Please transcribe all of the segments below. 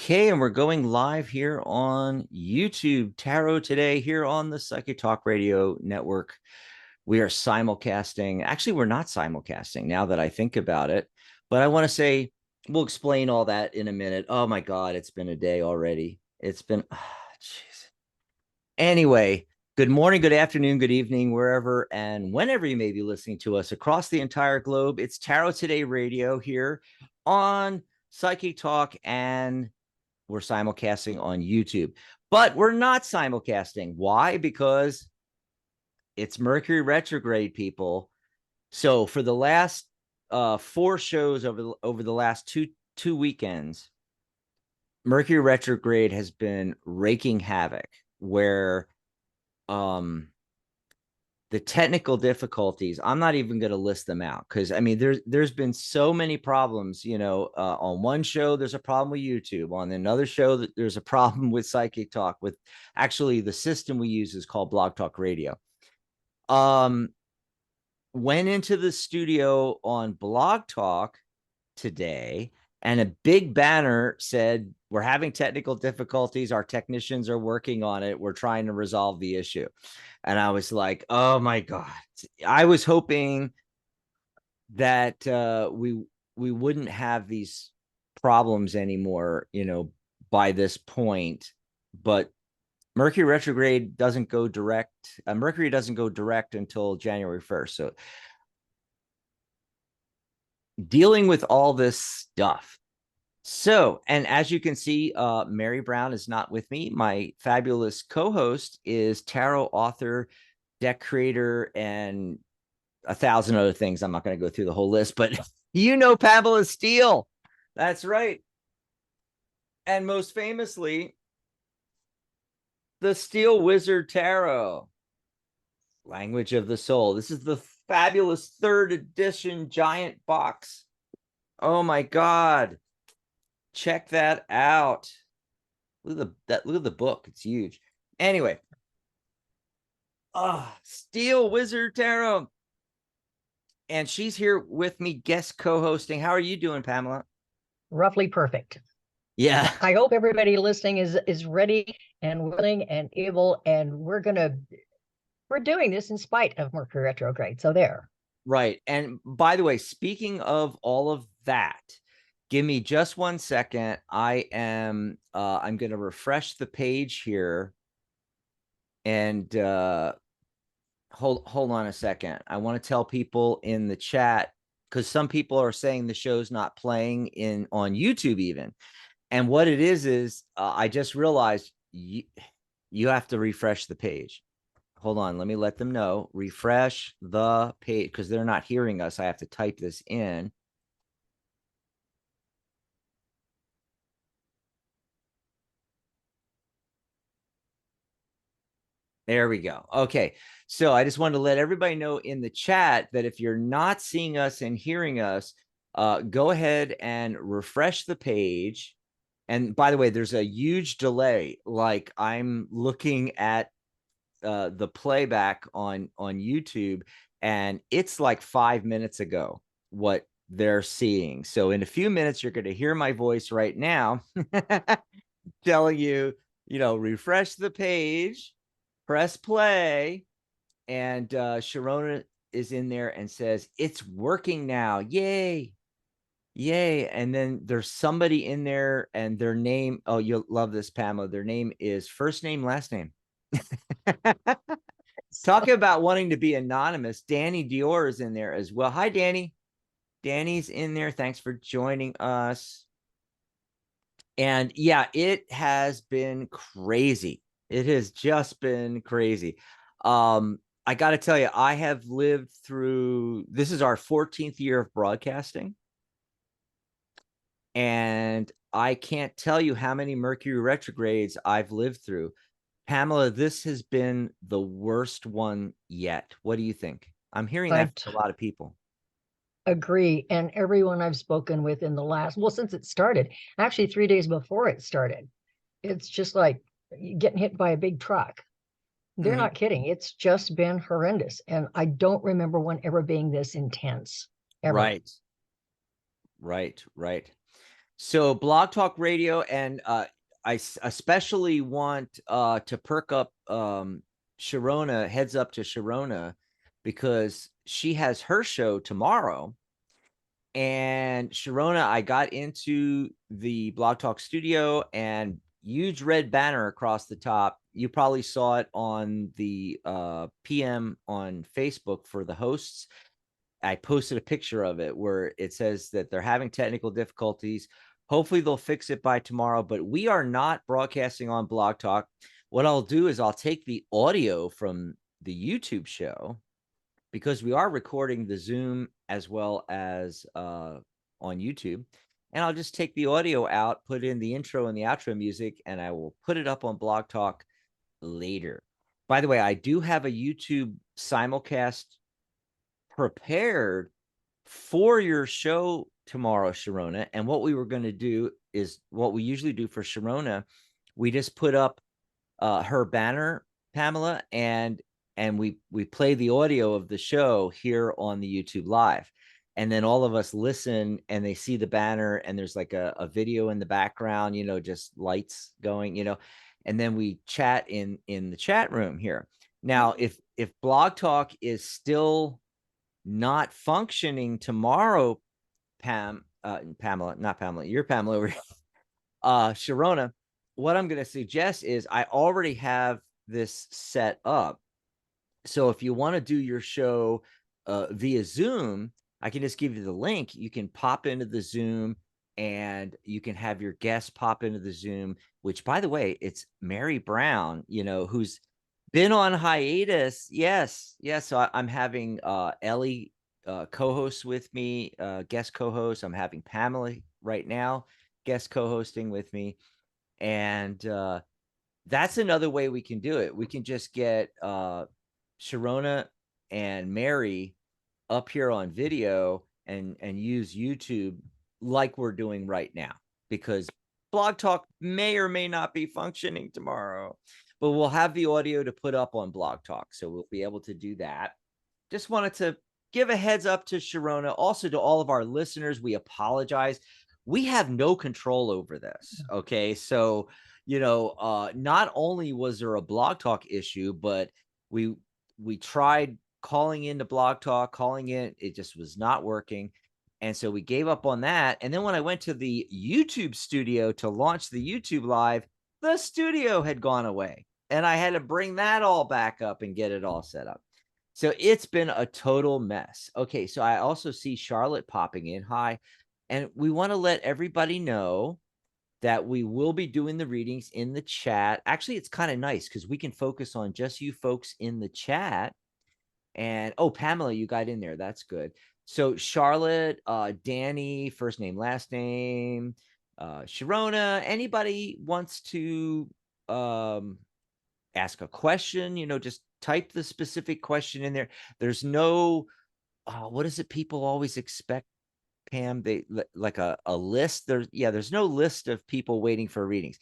Okay, and we're going live here on YouTube. Tarot today here on the Psychic Talk Radio Network. We are simulcasting. Actually, we're not simulcasting now that I think about it. But I want to say, we'll explain all that in a minute. Oh my God, it's been a day already. It's been, jeez. Anyway, good morning, good afternoon, good evening, wherever and whenever you may be listening to us across the entire globe. It's Tarot Today Radio here on Psychic Talk, and we're simulcasting on YouTube. But we're not simulcasting. Why? Because it's Mercury retrograde, people. So for the last 4 shows over the last two weekends, Mercury retrograde has been raking havoc, where the technical difficulties, I'm not even going to list them out, because I mean there's been so many problems. On one show there's a problem with YouTube, on another show there's a problem with Psychic Talk, with actually the system we use is called Blog Talk Radio. Went into the studio on Blog Talk today, and a big banner said, "We're having technical difficulties. Our technicians are working on it. We're trying to resolve the issue." And I was like, oh my God. I was hoping that we wouldn't have these problems anymore, by this point. But Mercury retrograde doesn't go direct. Mercury doesn't go direct until January 1st. So dealing with all this stuff. So, and as you can see, Mary Brown is not with me. My fabulous co-host is tarot author, deck creator, and 1,000 other things. I'm not going to go through the whole list, but Pamela Steele. That's right. And most famously, the Steel Wizard Tarot, Language of the Soul. This is the fabulous 3rd edition giant box. Oh my God. Check that out. Look at the book. It's huge. Anyway. Steel Wizard Tarot. And she's here with me, guest co-hosting. How are you doing, Pamela? Roughly perfect. Yeah. I hope everybody listening is ready and willing and able, and we're doing this in spite of Mercury retrograde. So there. Right. And by the way, speaking of all of that, give me just 1 second. I'm going to refresh the page here, and hold on a second. I want to tell people in the chat, because some people are saying the show's not playing on YouTube even. And what it is I just realized you have to refresh the page. Hold on, let me let them know. Refresh the page, because they're not hearing us. I have to type this in. There we go. Okay. So I just wanted to let everybody know in the chat that if you're not seeing us and hearing us, go ahead and refresh the page. And by the way, there's a huge delay. Like, I'm looking at the playback on YouTube, and it's like 5 minutes ago what they're seeing. So in a few minutes, you're going to hear my voice right now telling you, refresh the page, press play, and Sharona is in there and says, it's working now. Yay. Yay. And then there's somebody in there, and their name, oh, you'll love this, Pamela. Their name is first name, last name. Talking about wanting to be anonymous, Danny Dior is in there as well. Hi, Danny. Danny's in there. Thanks for joining us. And yeah, it has been crazy. It has just been crazy. I got to tell you, I have lived through, this is our 14th year of broadcasting. And I can't tell you how many Mercury retrogrades I've lived through. Pamela, this has been the worst one yet. What do you think? I'm hearing that from a lot of people. Agree. And everyone I've spoken with in the last, since it started, actually 3 days before it started, it's just like getting hit by a big truck. They're not kidding. It's just been horrendous. And I don't remember one ever being this intense. Ever. Right. So Blog Talk Radio, and I especially want to perk up Sharona, heads up to Sharona, because she has her show tomorrow. And Sharona, I got into the Blog Talk studio and huge red banner across the top. You probably saw it on the PM on Facebook for the hosts. I posted a picture of it where it says that they're having technical difficulties. Hopefully they'll fix it by tomorrow, but we are not broadcasting on Blog Talk. What I'll do is I'll take the audio from the YouTube show, because we are recording the Zoom as well as on YouTube. And I'll just take the audio out, put in the intro and the outro music, and I will put it up on Blog Talk later. By the way, I do have a YouTube simulcast prepared for your show tomorrow, Sharona. And what we were going to do is what we usually do for Sharona. We just put up her banner, Pamela, and we play the audio of the show here on the YouTube live. And then all of us listen and they see the banner, and there's like a video in the background, just lights going, and then we chat in the chat room here. Now, if Blog Talk is still not functioning tomorrow, Pamela, not Pamela, you're Pamela over here, Sharona, what I'm going to suggest is I already have this set up. So if you want to do your show via Zoom, I can just give you the link. You can pop into the Zoom and you can have your guests pop into the Zoom, which, by the way, it's Mary Brown, who's been on hiatus. Yes. So I'm having Ellie co-host with me, guest co-host. I'm having Pamela right now, guest co-hosting with me. And that's another way we can do it. We can just get Sharona and Mary up here on video and use YouTube like we're doing right now, because Blog Talk may or may not be functioning tomorrow, but we'll have the audio to put up on Blog Talk, so we'll be able to do that. Just wanted to give a heads up to Sharona. Also, to all of our listeners, we apologize. We have no control over this. Okay. So, not only was there a Blog Talk issue, but we tried calling into Blog Talk, it just was not working. And so we gave up on that. And then when I went to the YouTube studio to launch the YouTube live, the studio had gone away. And I had to bring that all back up and get it all set up. So it's been a total mess. Okay, so I also see Charlotte popping in. Hi. And we want to let everybody know that we will be doing the readings in the chat. Actually, it's kind of nice because we can focus on just you folks in the chat. And Pamela, you got in there. That's good. So Charlotte, Danny, first name, last name, Sharona, anybody wants to ask a question, just type the specific question in there. There's no, what is it people always expect, Pam? They like a list. There's no list of people waiting for readings.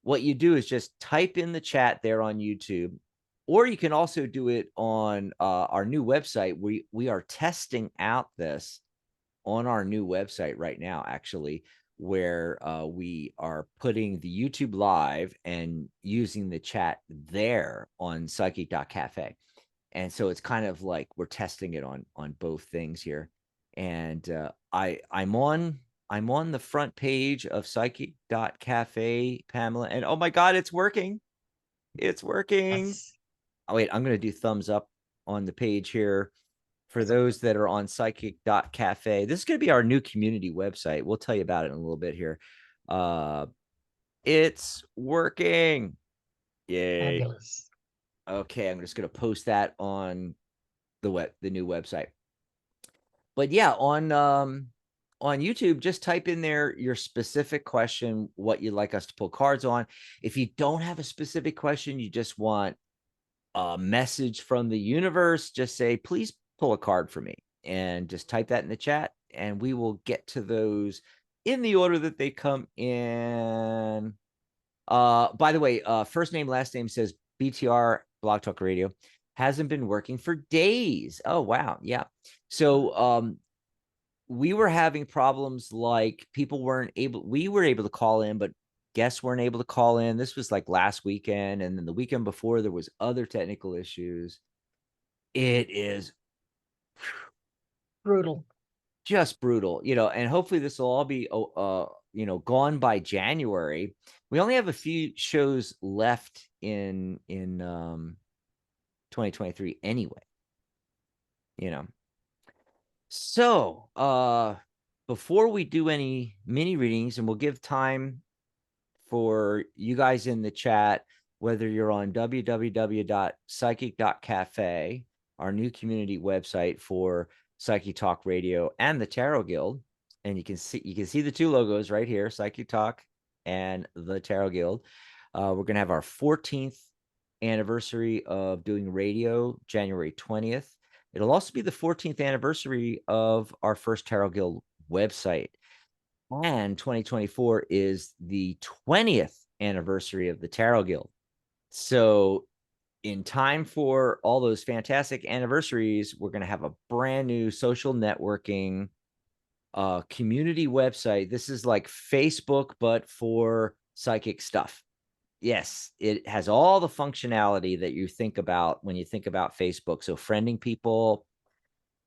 What you do is just type in the chat there on YouTube, or you can also do it on our new website. We are testing out this on our new website right now, actually, where we are putting the YouTube live and using the chat there on psychic.cafe. And so it's kind of like we're testing it on both things here. And I'm on the front page of psychic.cafe, Pamela, and oh my God, it's working. It's working. Yes. Oh, wait, I'm going to do thumbs up on the page here for those that are on psychic.cafe. This is going to be our new community website. We'll tell you about it in a little bit here. It's working. Yay. Fabulous. Okay, I'm just going to post that on the new website. But yeah, on YouTube, just type in there your specific question, what you'd like us to pull cards on. If you don't have a specific question, you just want a message from the universe, just say, please pull a card for me, and just type that in the chat, and we will get to those in the order that they come in. By the way, first name, last name says BTR Blog Talk Radio hasn't been working for days. Oh, wow. Yeah. So we were having problems, like we were able to call in, but guests weren't able to call in. This was like last weekend, and then the weekend before there was other technical issues. It is Brutal. just brutal, and hopefully this will all be gone by January. We only have a few shows left in 2023 anyway, you know. So, before we do any mini readings, and we'll give time for you guys in the chat, whether you're on www.psychic.cafe, our new community website for Psychic Talk Radio and the Tarot Guild, and you can see the two logos right here, Psychic Talk and the Tarot Guild. We're gonna have our 14th anniversary of doing radio, January 20th. It'll also be the 14th anniversary of our first Tarot Guild website. And 2024 is the 20th anniversary of the Tarot Guild. So, in time for all those fantastic anniversaries, we're going to have a brand new social networking community website. This is like Facebook, but for psychic stuff. Yes, it has all the functionality that you think about when you think about Facebook. So, friending people,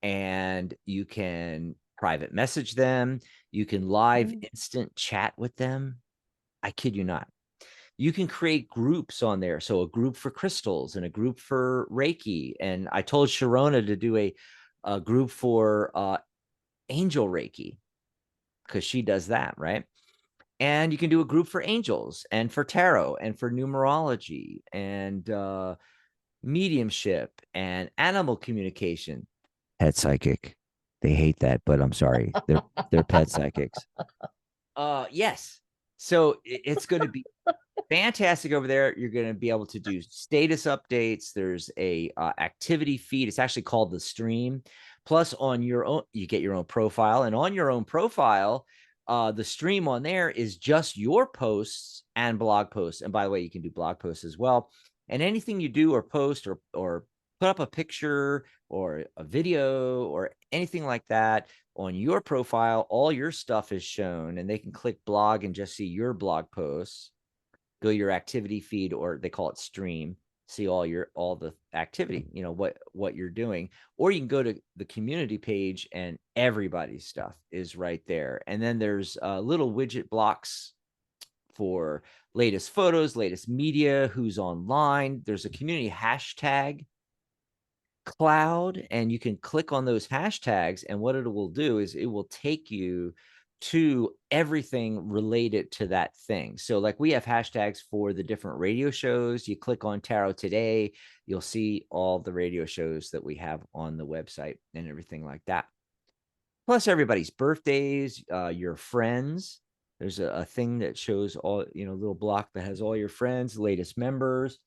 and you can private message them. You can live instant chat with them. I kid you not. You can create groups on there. So a group for crystals and a group for Reiki. And I told Sharona to do a group for angel Reiki, because she does that, right? And you can do a group for angels and for tarot and for numerology and mediumship and animal communication. Pet psychic. They hate that, but I'm sorry. They're pet psychics. Yes. So it's going to be fantastic over there. You're going to be able to do status updates. There's a activity feed. It's actually called the stream. Plus, on your own, you get your own profile, and on your own profile, the stream on there is just your posts and blog posts. And by the way, you can do blog posts as well. And anything you do or post or put up a picture or a video or anything like that on your profile, all your stuff is shown, and they can click blog and just see your blog posts. Go to your activity feed, or they call it stream, see all the activity, what you're doing. Or you can go to the community page, and everybody's stuff is right there. And then there's little widget blocks for latest photos, latest media, who's online. There's a community hashtag cloud, and you can click on those hashtags, and what it will do is it will take you to everything related to that thing. So like we have hashtags for the different radio shows. You click on Tarot Today, you'll see all the radio shows that we have on the website and everything like that. Plus everybody's birthdays, your friends. There's a thing that shows all, little block that has all your friends, latest members.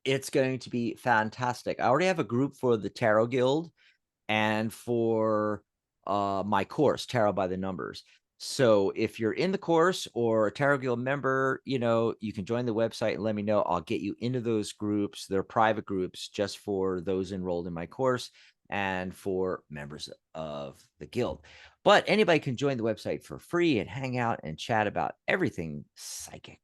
It's going to be fantastic. I already have a group for the Tarot Guild and for my course, Tarot by the Numbers. So if you're in the course or a Tarot Guild member, you can join the website and let me know. I'll get you into those groups. They're private groups just for those enrolled in my course and for members of the guild. But anybody can join the website for free and hang out and chat about everything psychic.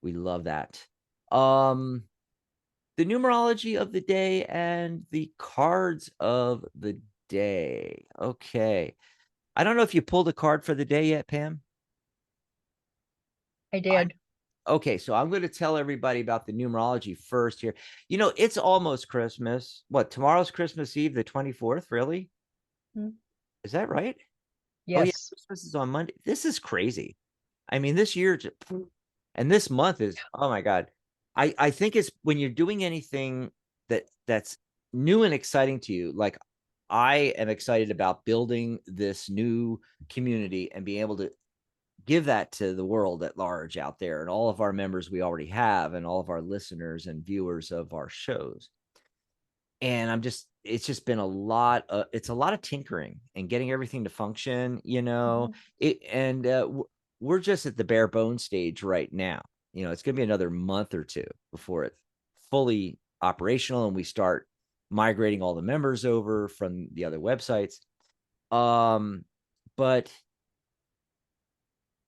We love that. The numerology of the day and the cards of the day. Okay. I don't know if you pulled a card for the day yet, Pam. I did. Okay, so I'm going to tell everybody about the numerology first here. It's almost Christmas. What, tomorrow's Christmas Eve, the 24th, really? Is that right? Yes. Oh, yeah, Christmas is on Monday. This is crazy. I mean, this year, and this month is, oh my God. I think it's when you're doing anything that's new and exciting to you. Like I am excited about building this new community and being able to give that to the world at large out there, and all of our members we already have, and all of our listeners and viewers of our shows. And it's just been it's a lot of tinkering and getting everything to function, we're just at the bare bone stage right now. It's going to be another month or two before it's fully operational and we start migrating all the members over from the other websites. But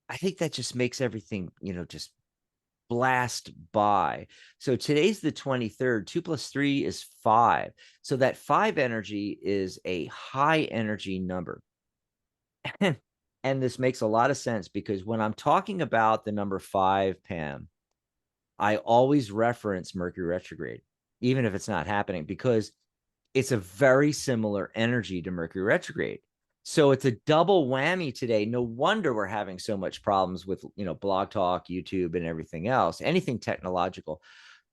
I think that just makes everything, just blast by. So today's the 23rd. 2 plus 3 is 5. So that 5 energy is a high energy number. And this makes a lot of sense because when I'm talking about the number 5, Pam, I always reference Mercury retrograde, even if it's not happening, because it's a very similar energy to Mercury retrograde. So it's a double whammy today. No wonder we're having so much problems with, Blog Talk, YouTube, and everything else, anything technological,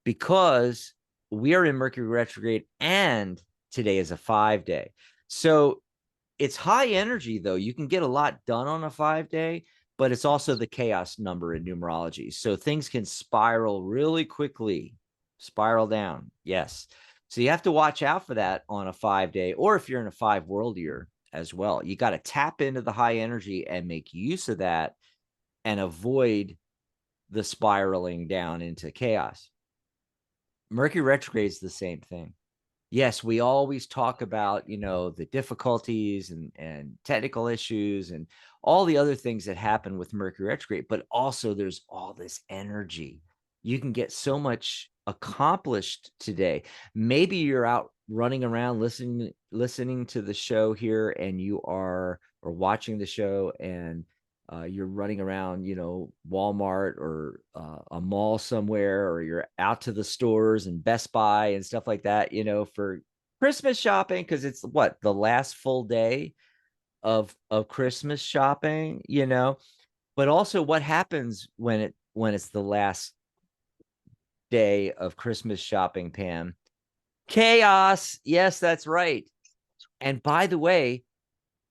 because we are in Mercury retrograde and today is a 5-day. So it's high energy, though. You can get a lot done on a 5-day, but it's also the chaos number in numerology. So things can spiral really quickly, spiral down. Yes. So you have to watch out for that on a 5-day, or if you're in a 5 world year as well. You got to tap into the high energy and make use of that and avoid the spiraling down into chaos. Mercury retrograde is the same thing. Yes, we always talk about, the difficulties and technical issues and all the other things that happen with Mercury retrograde, but also there's all this energy. You can get so much accomplished today. Maybe you're out running around listening to the show here, and you are, or watching the show, and you're running around, Walmart or a mall somewhere, or you're out to the stores and Best Buy and stuff like that, for Christmas shopping, because it's what, the last full day of Christmas shopping, but also what happens when it's the last day of Christmas shopping, Pam? Chaos. Yes, that's right. And by the way,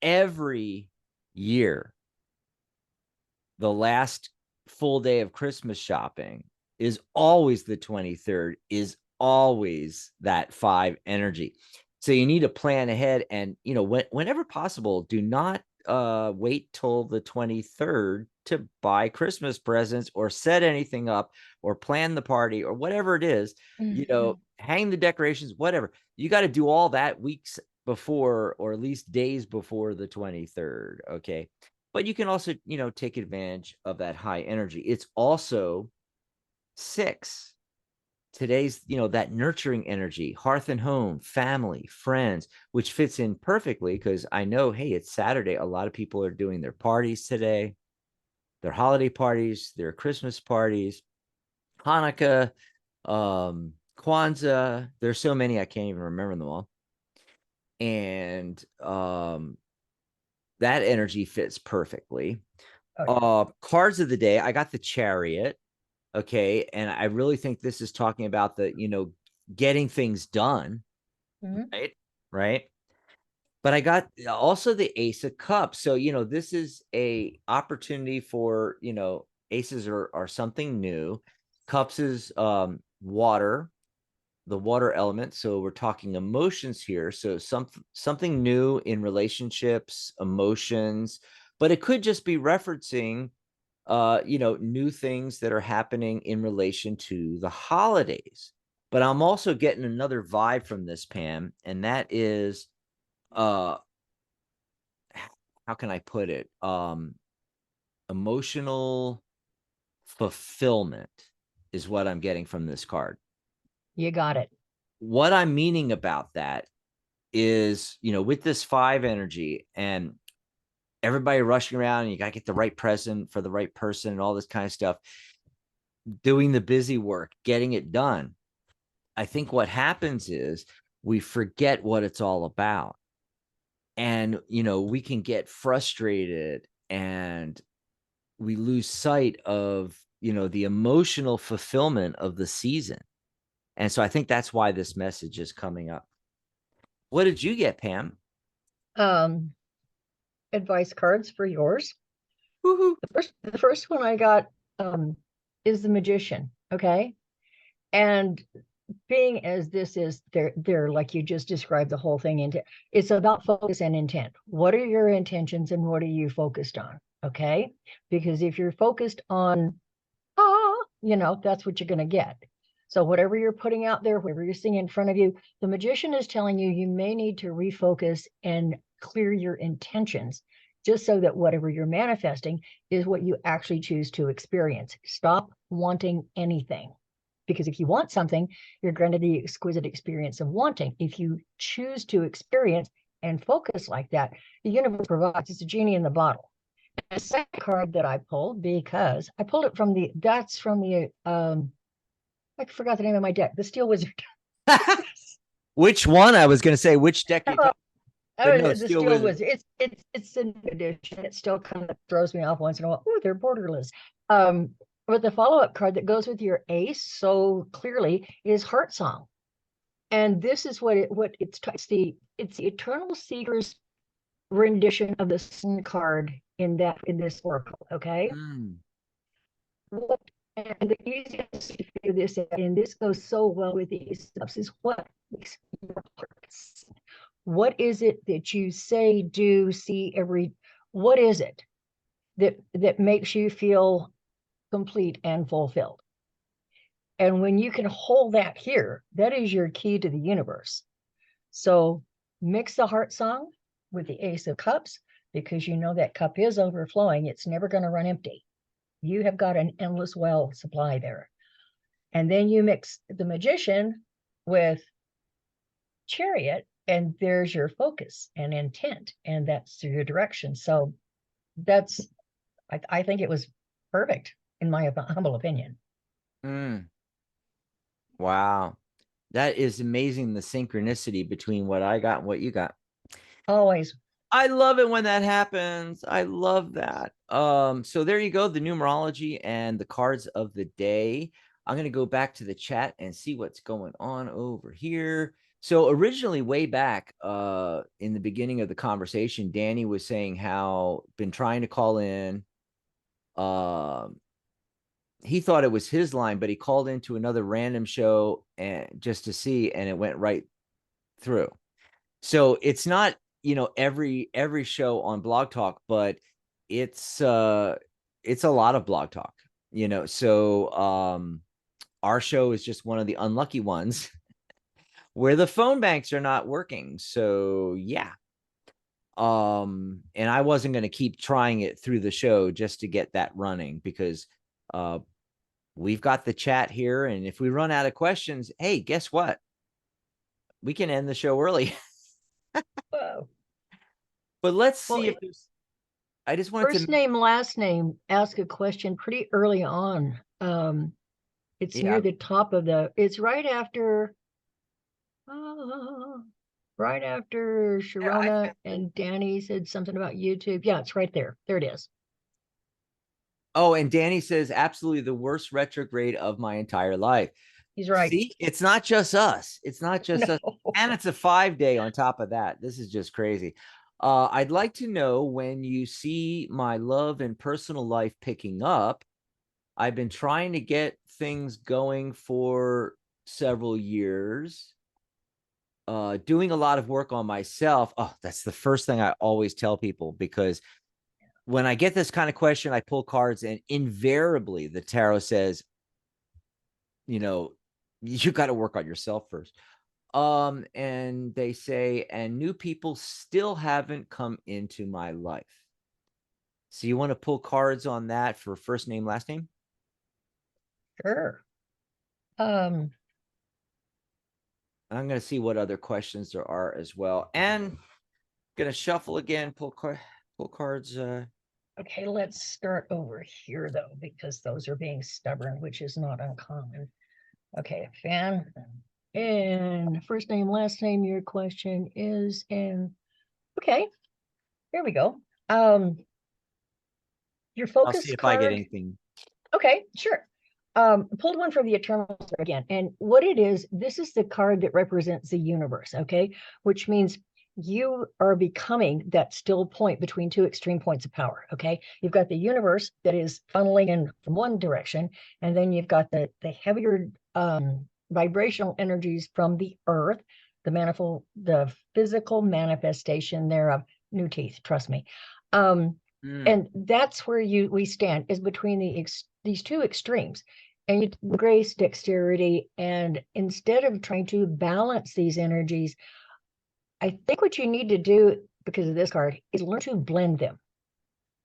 every year, the last full day of Christmas shopping is always the 23rd, is always that 5 energy. So you need to plan ahead, and whenever possible, do not wait till the 23rd to buy Christmas presents or set anything up or plan the party or whatever it is. Hang the decorations, whatever. You got to do all that weeks before, or at least days before the 23rd. Okay. But you can also, take advantage of that high energy. It's also 6. Today's, that nurturing energy, hearth and home, family, friends, which fits in perfectly because I know, hey, it's Saturday. A lot of people are doing their parties today, their holiday parties, their Christmas parties, Hanukkah, Kwanzaa. There's so many, I can't even remember them all. And that energy fits perfectly. Cards of the day, I got the Chariot. Okay. And I really think this is talking about the, getting things done. Right. Right. But I got also the Ace of Cups. So, this is a opportunity for, aces are something new. Cups is water, the water element. So we're talking emotions here. So something new in relationships, emotions, but it could just be referencing new things that are happening in relation to the holidays. But I'm also getting another vibe from this, Pam, and that is how can I put it? Emotional fulfillment is what I'm getting from this card. You got it. What I'm meaning about that is, with this 5 energy and everybody rushing around, and you got to get the right present for the right person and all this kind of stuff, doing the busy work, getting it done. I think what happens is we forget what it's all about. And, we can get frustrated and we lose sight of, the emotional fulfillment of the season. And so I think that's why this message is coming up. What did you get, Pam? Advice cards for yours. Woohoo. The first one I got is the Magician. Okay. And being as this is, they're like you just described the whole thing into, it's about focus and intent. What are your intentions and what are you focused on? Okay. Because if you're focused on, that's what you're going to get. So whatever you're putting out there, whatever you're seeing in front of you, the Magician is telling you, you may need to refocus and clear your intentions, just so that whatever you're manifesting is what you actually choose to experience. Stop wanting anything. Because if you want something, you're granted the exquisite experience of wanting. If you choose to experience and focus like that, the universe provides. It's a genie in the bottle. The second card that I pulled, because I pulled it from the, that's from the, I forgot the name of my deck, the Steel Wizard. Which one? I was going to say which deck you call, but no, The Steel Steel Wizard. Wizard. It's an edition. It still kind of throws me off once in a while. Oh, they're borderless. But the follow-up card that goes with your ace so clearly is Heart Song. And this is what it's the Eternal Seeker's rendition of the Sun card in this oracle. Okay. Mm. What, and the easiest to figure this out, and this goes so well with these stuff, is what makes your heart sing. What is it that you say, do, see what is it that makes you feel complete and fulfilled? And when you can hold that here, that is your key to the universe. So mix the Heart Song with the Ace of Cups, because you know that cup is overflowing. It's never going to run empty. You have got an endless well supply there. And then you mix the Magician with Chariot, and there's your focus and intent, and that's your direction. So that's, I think it was perfect in my humble opinion. Mm. Wow. That is amazing. The synchronicity between what I got and what you got. Always. I love it when that happens. I love that. So there you go, the numerology and the cards of the day. I'm going to go back to the chat and see what's going on over here. So originally, way back in the beginning of the conversation, Danny was saying how been trying to call in. He thought it was his line, but he called into another random show and just to see, and it went right through. So it's not, every show on Blog Talk, but it's a lot of Blog Talk, so our show is just one of the unlucky ones where the phone banks are not working. So yeah. And I wasn't going to keep trying it through the show just to get that running, because we've got the chat here, and if we run out of questions, hey, guess what? We can end the show early. Whoa. But let's Well, see if there's, I just wanted first to, name, last name, ask a question pretty early on. It's yeah. near the top of it's uh, right after Sharona and Danny said something about YouTube. Yeah, it's right there. There it is. Oh, and Danny says, absolutely the worst retrograde of my entire life. He's right. See, it's not just us. It's not just us. No. And it's a 5-day on top of that. This is just crazy. I'd like to know when you see my love and personal life picking up. I've been trying to get things going for several years, doing a lot of work on myself. Oh, that's the first thing I always tell people, because when I get this kind of question, I pull cards, and invariably the tarot says, you got to work on yourself first. And they say, and new people still haven't come into my life. So you want to pull cards on that for first name, last name? Sure. I'm going to see what other questions there are as well. And going to shuffle again, pull cards. Okay, let's start over here though, because those are being stubborn, which is not uncommon. Okay, Fan. And first name, last name, your question is, and okay, here we go. Your I'll focus see if I get card. anything. Okay, sure. Pulled one from the Eternal again. And what it is, this is the card that represents the universe, okay? Which means you are becoming that still point between two extreme points of power, okay? You've got the universe that is funneling in from one direction, and then you've got the heavier vibrational energies from the earth, the physical manifestation thereof. New teeth, trust me. And that's where we stand, is between these two extremes. And you grace, dexterity, and instead of trying to balance these energies, I think what you need to do because of this card, is learn to blend them.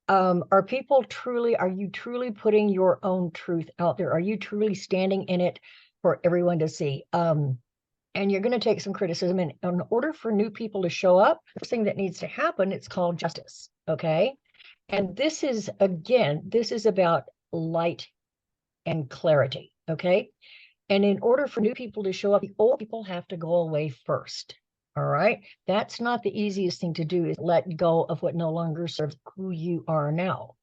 Are you truly putting your own truth out there? Are you truly standing in it for everyone to see? And you're going to take some criticism. And in order for new people to show up, the first thing that needs to happen, it's called justice. Okay. And this is, again, this is about light and clarity. Okay. And in order for new people to show up, the old people have to go away first. All right. That's not the easiest thing to do, is let go of what no longer serves who you are now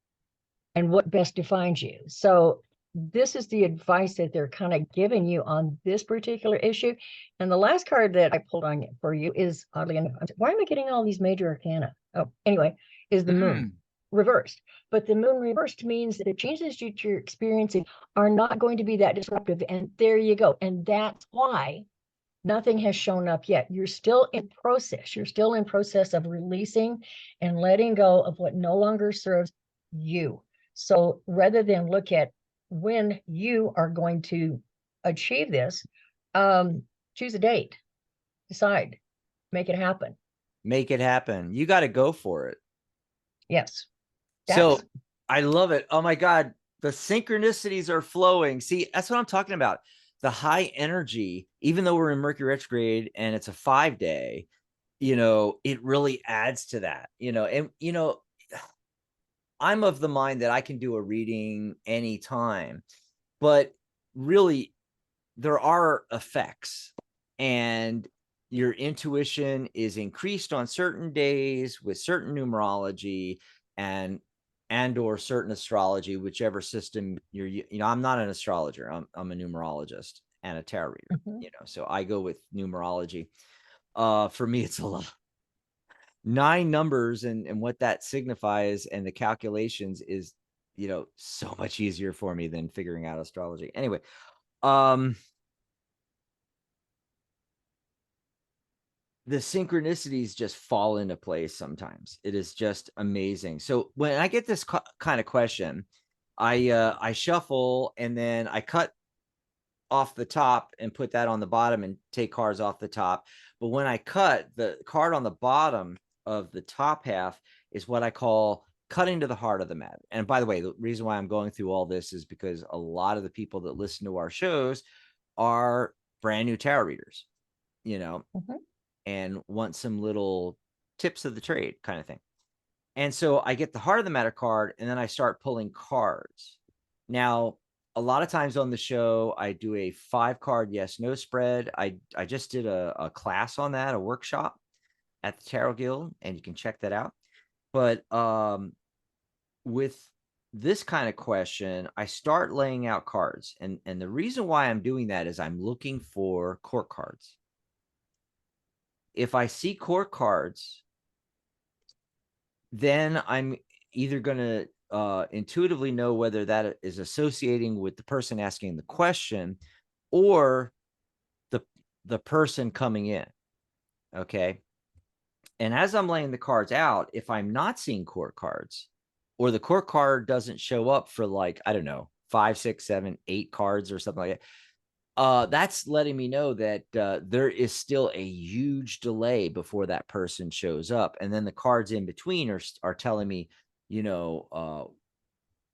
and what best defines you. So this is the advice that they're kind of giving you on this particular issue. And the last card that I pulled on for you is, oddly enough, why am I getting all these major arcana? Oh, anyway, is the moon reversed. But the moon reversed means that the changes you're experiencing are not going to be that disruptive. And there you go. And that's why nothing has shown up yet. You're still in process. You're still in process of releasing and letting go of what no longer serves you. So rather than look at when you are going to achieve this, choose a date, decide, make it happen. Make it happen. You got to go for it. Yes. So I love it. Oh my God. The synchronicities are flowing. See, that's what I'm talking about. The high energy, even though we're in Mercury retrograde and it's a 5-day, it really adds to that, and, I'm of the mind that I can do a reading anytime, but really there are effects, and your intuition is increased on certain days with certain numerology and or certain astrology, whichever system I'm not an astrologer. I'm a numerologist and a tarot reader, so I go with numerology. For me, it's a lot. 9 numbers and what that signifies and the calculations is, so much easier for me than figuring out astrology. Anyway, the synchronicities just fall into place sometimes. It is just amazing. So when I get this kind of question, I shuffle and then I cut off the top and put that on the bottom and take cards off the top. But when I cut, the card on the bottom of the top half is what I call cutting to the heart of the matter. And by the way, the reason why I'm going through all this is because a lot of the people that listen to our shows are brand new tarot readers, and want some little tips of the trade kind of thing. And so I get the heart of the matter card, and then I start pulling cards. Now, a lot of times on the show, I do a 5-card yes/no spread. I just did a class on that, a workshop at the Tarot Guild, and you can check that out. But with this kind of question, I start laying out cards. And the reason why I'm doing that is I'm looking for court cards. If I see court cards, then I'm either going to intuitively know whether that is associating with the person asking the question or the person coming in. Okay. And as I'm laying the cards out, if I'm not seeing court cards, or the court card doesn't show up for, like, I don't know, 5, 6, 7, 8 cards or something like that, that's letting me know that there is still a huge delay before that person shows up. And then the cards in between are telling me,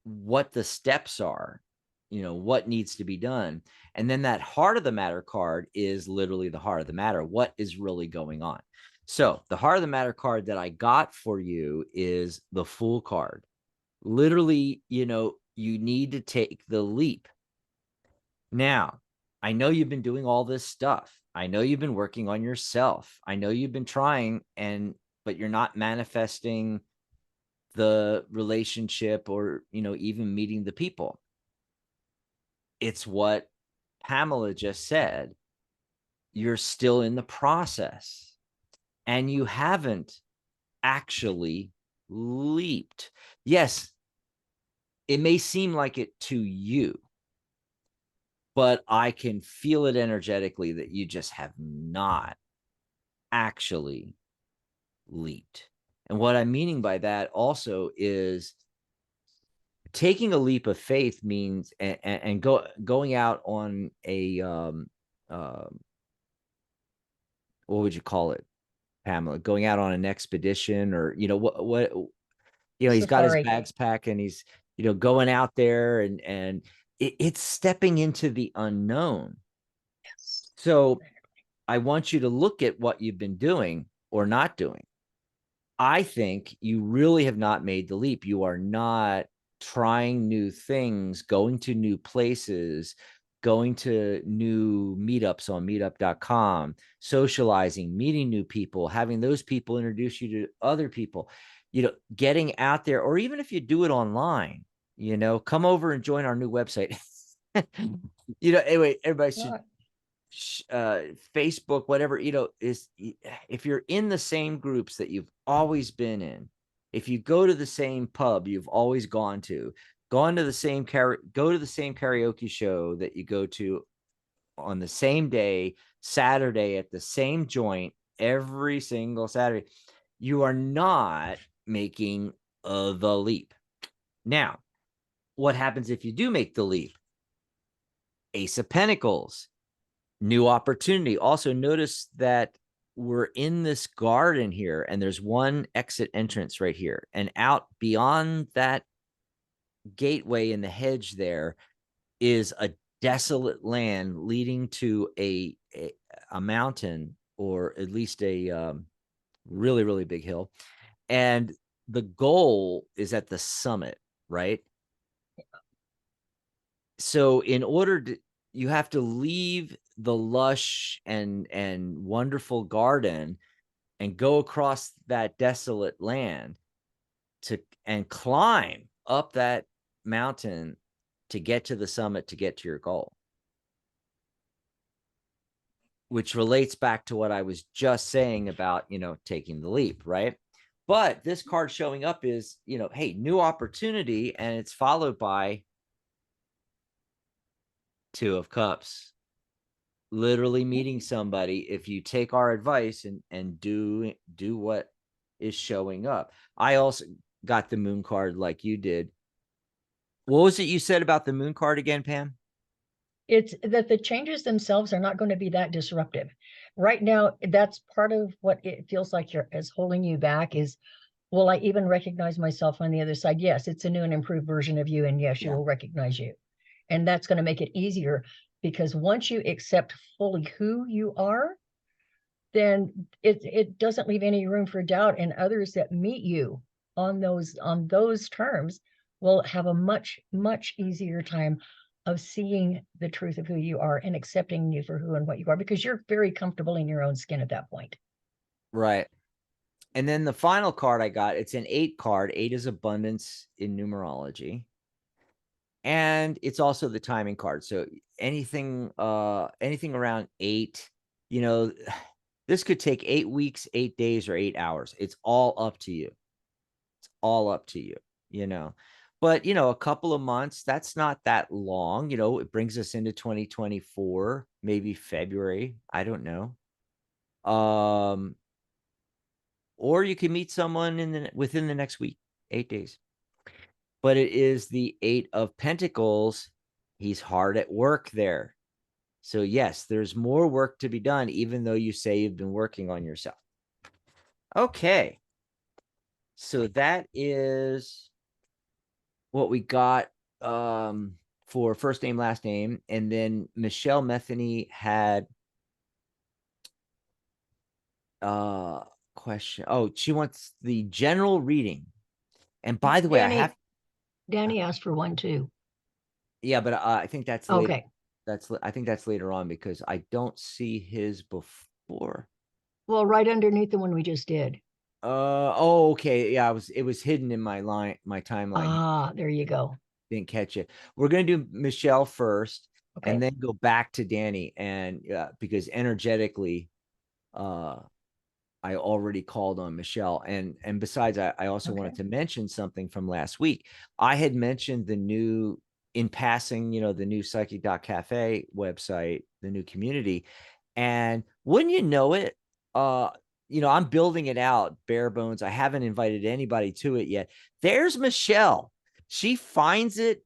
what the steps are, what needs to be done. And then that heart of the matter card is literally the heart of the matter. What is really going on? So the heart of the matter card that I got for you is the Fool card. Literally, you need to take the leap. Now, I know you've been doing all this stuff. I know you've been working on yourself. I know you've been trying, but you're not manifesting the relationship or, even meeting the people. It's what Pamela just said. You're still in the process and you haven't actually leaped. Yes, it may seem like it to you, but I can feel it energetically that you just have not actually leaped. And what I'm meaning by that also is taking a leap of faith means going out on a what would you call it? Pamela? Going out on an expedition, or he's got his Safari. bags packed and he's going out there, and it's stepping into the unknown. Yes. So I want you to look at what you've been doing or not doing. I think you really have not made the leap. You are not trying new things, going to new places, going to new meetups on meetup.com, socializing, meeting new people, having those people introduce you to other people, getting out there, or even if you do it online, come over and join our new website. Anyway, everybody should Facebook, whatever, is if you're in the same groups that you've always been in, if you go to the same pub you've always gone to, go to the same karaoke show that you go to on the same day, Saturday at the same joint every single Saturday, you are not making the leap. Now, what happens if you do make the leap? Ace of Pentacles, new opportunity. Also, notice that we're in this garden here, and there's one exit entrance right here, and out beyond that gateway in the hedge there is a desolate land leading to a mountain, or at least a really, really big hill, and the goal is at the summit, right? So in order to, you have to leave the lush and wonderful garden and go across that desolate land and climb up that mountain to get to the summit, to get to your goal, which relates back to what I was just saying about taking the leap, right? But this card showing up is, hey, new opportunity, and it's followed by Two of Cups. Literally meeting somebody if you take our advice and do what is showing up. I also got the moon card like you did. What was it you said about the moon card again, Pam? It's that the changes themselves are not going to be that disruptive. Right now, that's part of what it feels like is holding you back is, will I even recognize myself on the other side? Yes, it's a new and improved version of you, and yes, you will recognize you. And that's going to make it easier, because once you accept fully who you are, then it doesn't leave any room for doubt, and others that meet you on those terms will have a much, much easier time of seeing the truth of who you are and accepting you for who and what you are, because you're very comfortable in your own skin at that point. Right. And then the final card I got, it's an 8 card. 8 is abundance in numerology. And it's also the timing card. So anything around 8, this could take 8 weeks, 8 days, or 8 hours. It's all up to you. It's all up to you, But, a couple of months, that's not that long. It brings us into 2024, maybe February. I don't know. Or you can meet someone within the next week, 8 days. But it is the 8 of Pentacles. He's hard at work there. So yes, there's more work to be done, even though you say you've been working on yourself. Okay. So that is what we got for first name, last name. And then Michelle Metheny had question. Oh, she wants the general reading. And by the way, Danny asked for one too. Yeah, but I think that's later. Okay. I think that's later on, because I don't see his before. Well, right underneath the one we just did. Oh, okay. Yeah, it was hidden in my timeline. Ah, there you go. Didn't catch it. We're gonna do Michelle first, Okay. and then go back to Danny, and because energetically, uh, I already called on Michelle, and besides, I also wanted to mention something from last week. I had mentioned the new, in passing, the new psychic.cafe website, the new community, and wouldn't you know it, I'm building it out bare bones. I haven't invited anybody to it yet. There's Michelle. She finds it,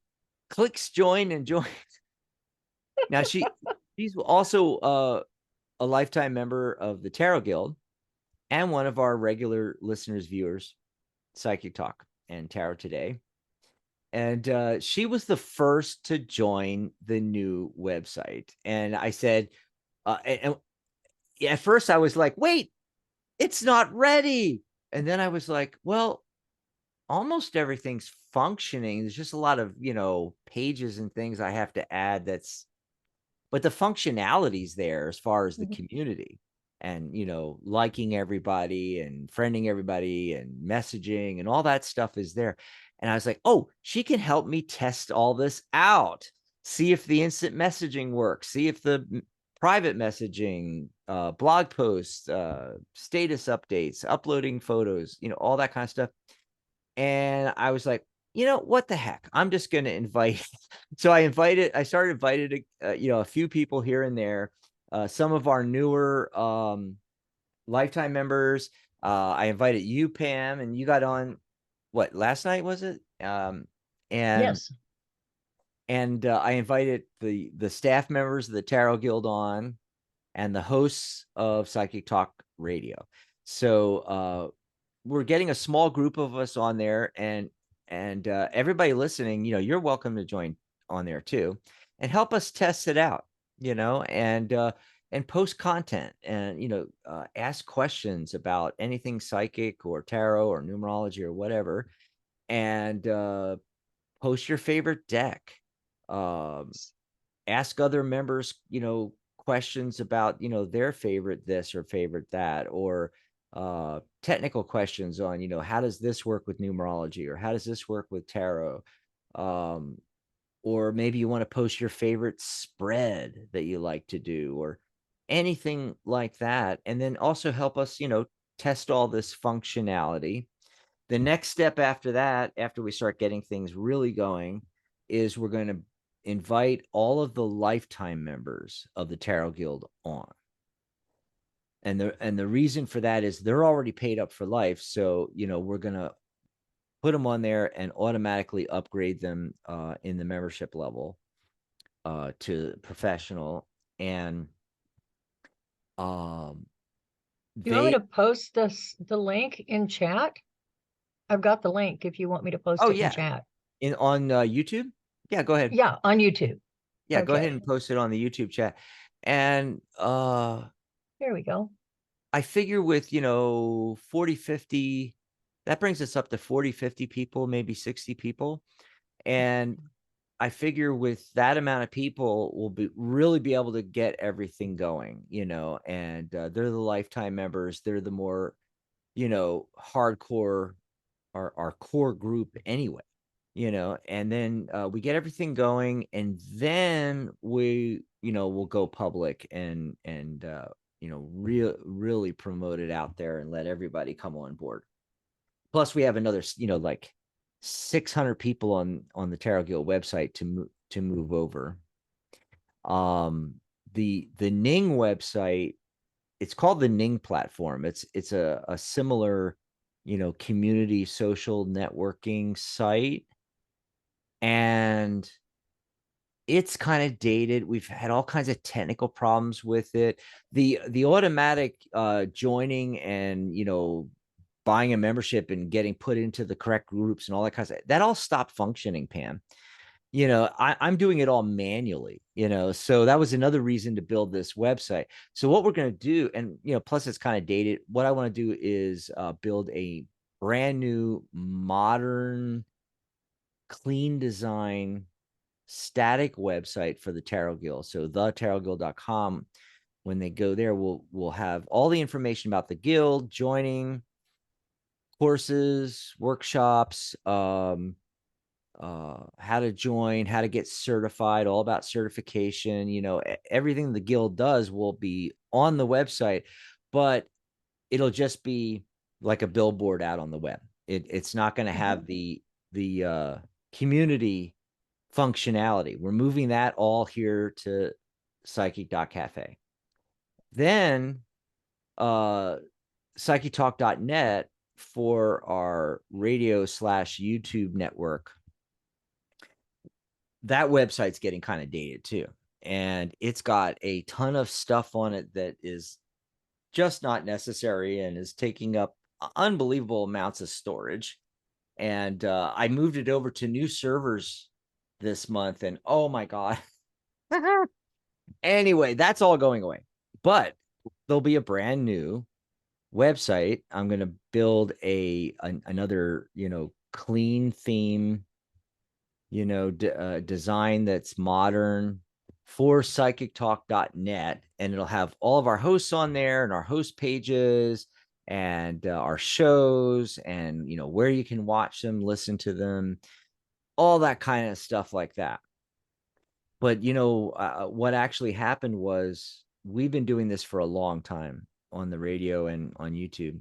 clicks join, and joins. Now she's also a lifetime member of the Tarot Guild. and one of our regular listeners, viewers, Psychic Talk and Tarot Today. And she was the first to join the new website. And I said, and at first I was like, wait, it's not ready. And then I was like, well, almost everything's functioning. There's just a lot of, pages and things I have to add. But the functionality's there as far as the Mhm. community and, liking everybody and friending everybody and messaging and all that stuff is there. And I was like, oh, she can help me test all this out, see if the instant messaging works, see if the private messaging, blog posts, status updates, uploading photos, all that kind of stuff. And I was like, what the heck? I'm just going to invite. So I started invited, a few people here and there, some of our newer lifetime members. I invited you, Pam, and you got on what, last night, was it? And Yes. I invited the staff members of the Tarot Guild on, and the hosts of Psychic Talk Radio. So we're getting a small group of us on there, and everybody listening, you're welcome to join on there too, and help us test it out, and post content, and ask questions about anything psychic or tarot or numerology or whatever, and post your favorite deck. Um, Ask other members, questions about, their favorite this or favorite that, or technical questions on, how does this work with numerology, or how does this work with tarot? Um, or maybe you want to post your favorite spread that you like to do, or anything like that. And then also help us, test all this functionality. The next step after that, after we start getting things really going, is we're going to invite all of the lifetime members of the Tarot Guild on. And the reason for that is they're already paid up for life. So, we're going to put them on there and automatically upgrade them in the membership level to professional. And um, Do you want me they, to post the link in chat? I've got the link if you want me to post oh, it in yeah, chat. on YouTube. Yeah, go ahead. Yeah, on YouTube. Yeah, go ahead Okay, and post it on the YouTube chat. And here we go. I figure with, 40, 50, that brings us up to 40, 50 people, maybe 60 people. And I figure with that amount of people, we'll really be able to get everything going, and they're the lifetime members. They're the more, hardcore, our core group anyway, and then we get everything going, and then we'll go public and really promote it out there and let everybody come on board. Plus we have another, like 600 people on the Tarot Guild website to move over. um the Ning website, it's called the Ning platform. It's a similar, community social networking site, and it's kind of dated. We've had all kinds of technical problems with it. The automatic joining and, buying a membership and getting put into the correct groups and all that kind of stuff, that all stopped functioning, Pam. I'm doing it all manually, so that was another reason to build this website. So what we're going to do, and, plus it's kind of dated, what I want to do is build a brand new, modern, clean design, static website for the Tarot Guild. So thetarotguild.com. When they go there, we'll have all the information about the guild, joining, courses, workshops, how to join, how to get certified, all about certification. Everything the guild does will be on the website, but it'll just be like a billboard out on the web. It's not going to Mhm. have the community functionality. We're moving that all here to psychic.cafe. Then psychitalk.net for our radio/YouTube network. That website's getting kind of dated too. And it's got a ton of stuff on it that is just not necessary and is taking up unbelievable amounts of storage. And I moved it over to new servers this month, and oh my god. Anyway, that's all going away. But there'll be a brand new website. I'm going to build another, clean theme, design that's modern for psychictalk.net, and it'll have all of our hosts on there and our host pages and our shows and where you can watch them, listen to them, all that kind of stuff like that. But what actually happened was we've been doing this for a long time on the radio and on YouTube,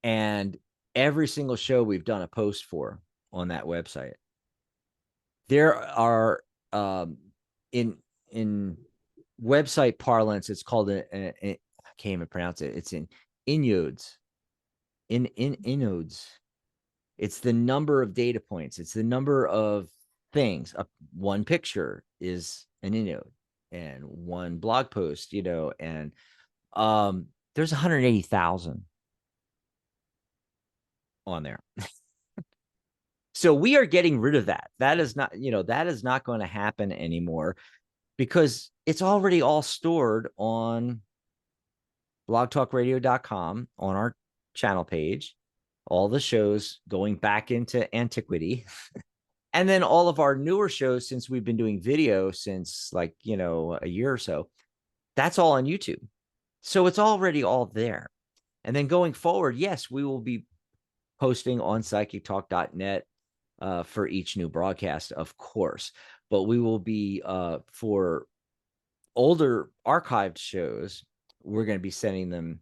and every single show we've done a post for on that website. There are in website parlance, it's called I can't even pronounce it. It's in inodes. In inodes. It's the number of data points. It's the number of things. One picture is an inode, and one blog post, and there's 180,000 on there. So we are getting rid of that. That is not going to happen anymore, because it's already all stored on blogtalkradio.com on our channel page, all the shows going back into antiquity. And then all of our newer shows, since we've been doing video since a year or so, that's all on YouTube. So it's already all there. And then going forward, yes, we will be posting on psychictalk.net for each new broadcast, of course. But we will be, for older archived shows, we're going to be sending them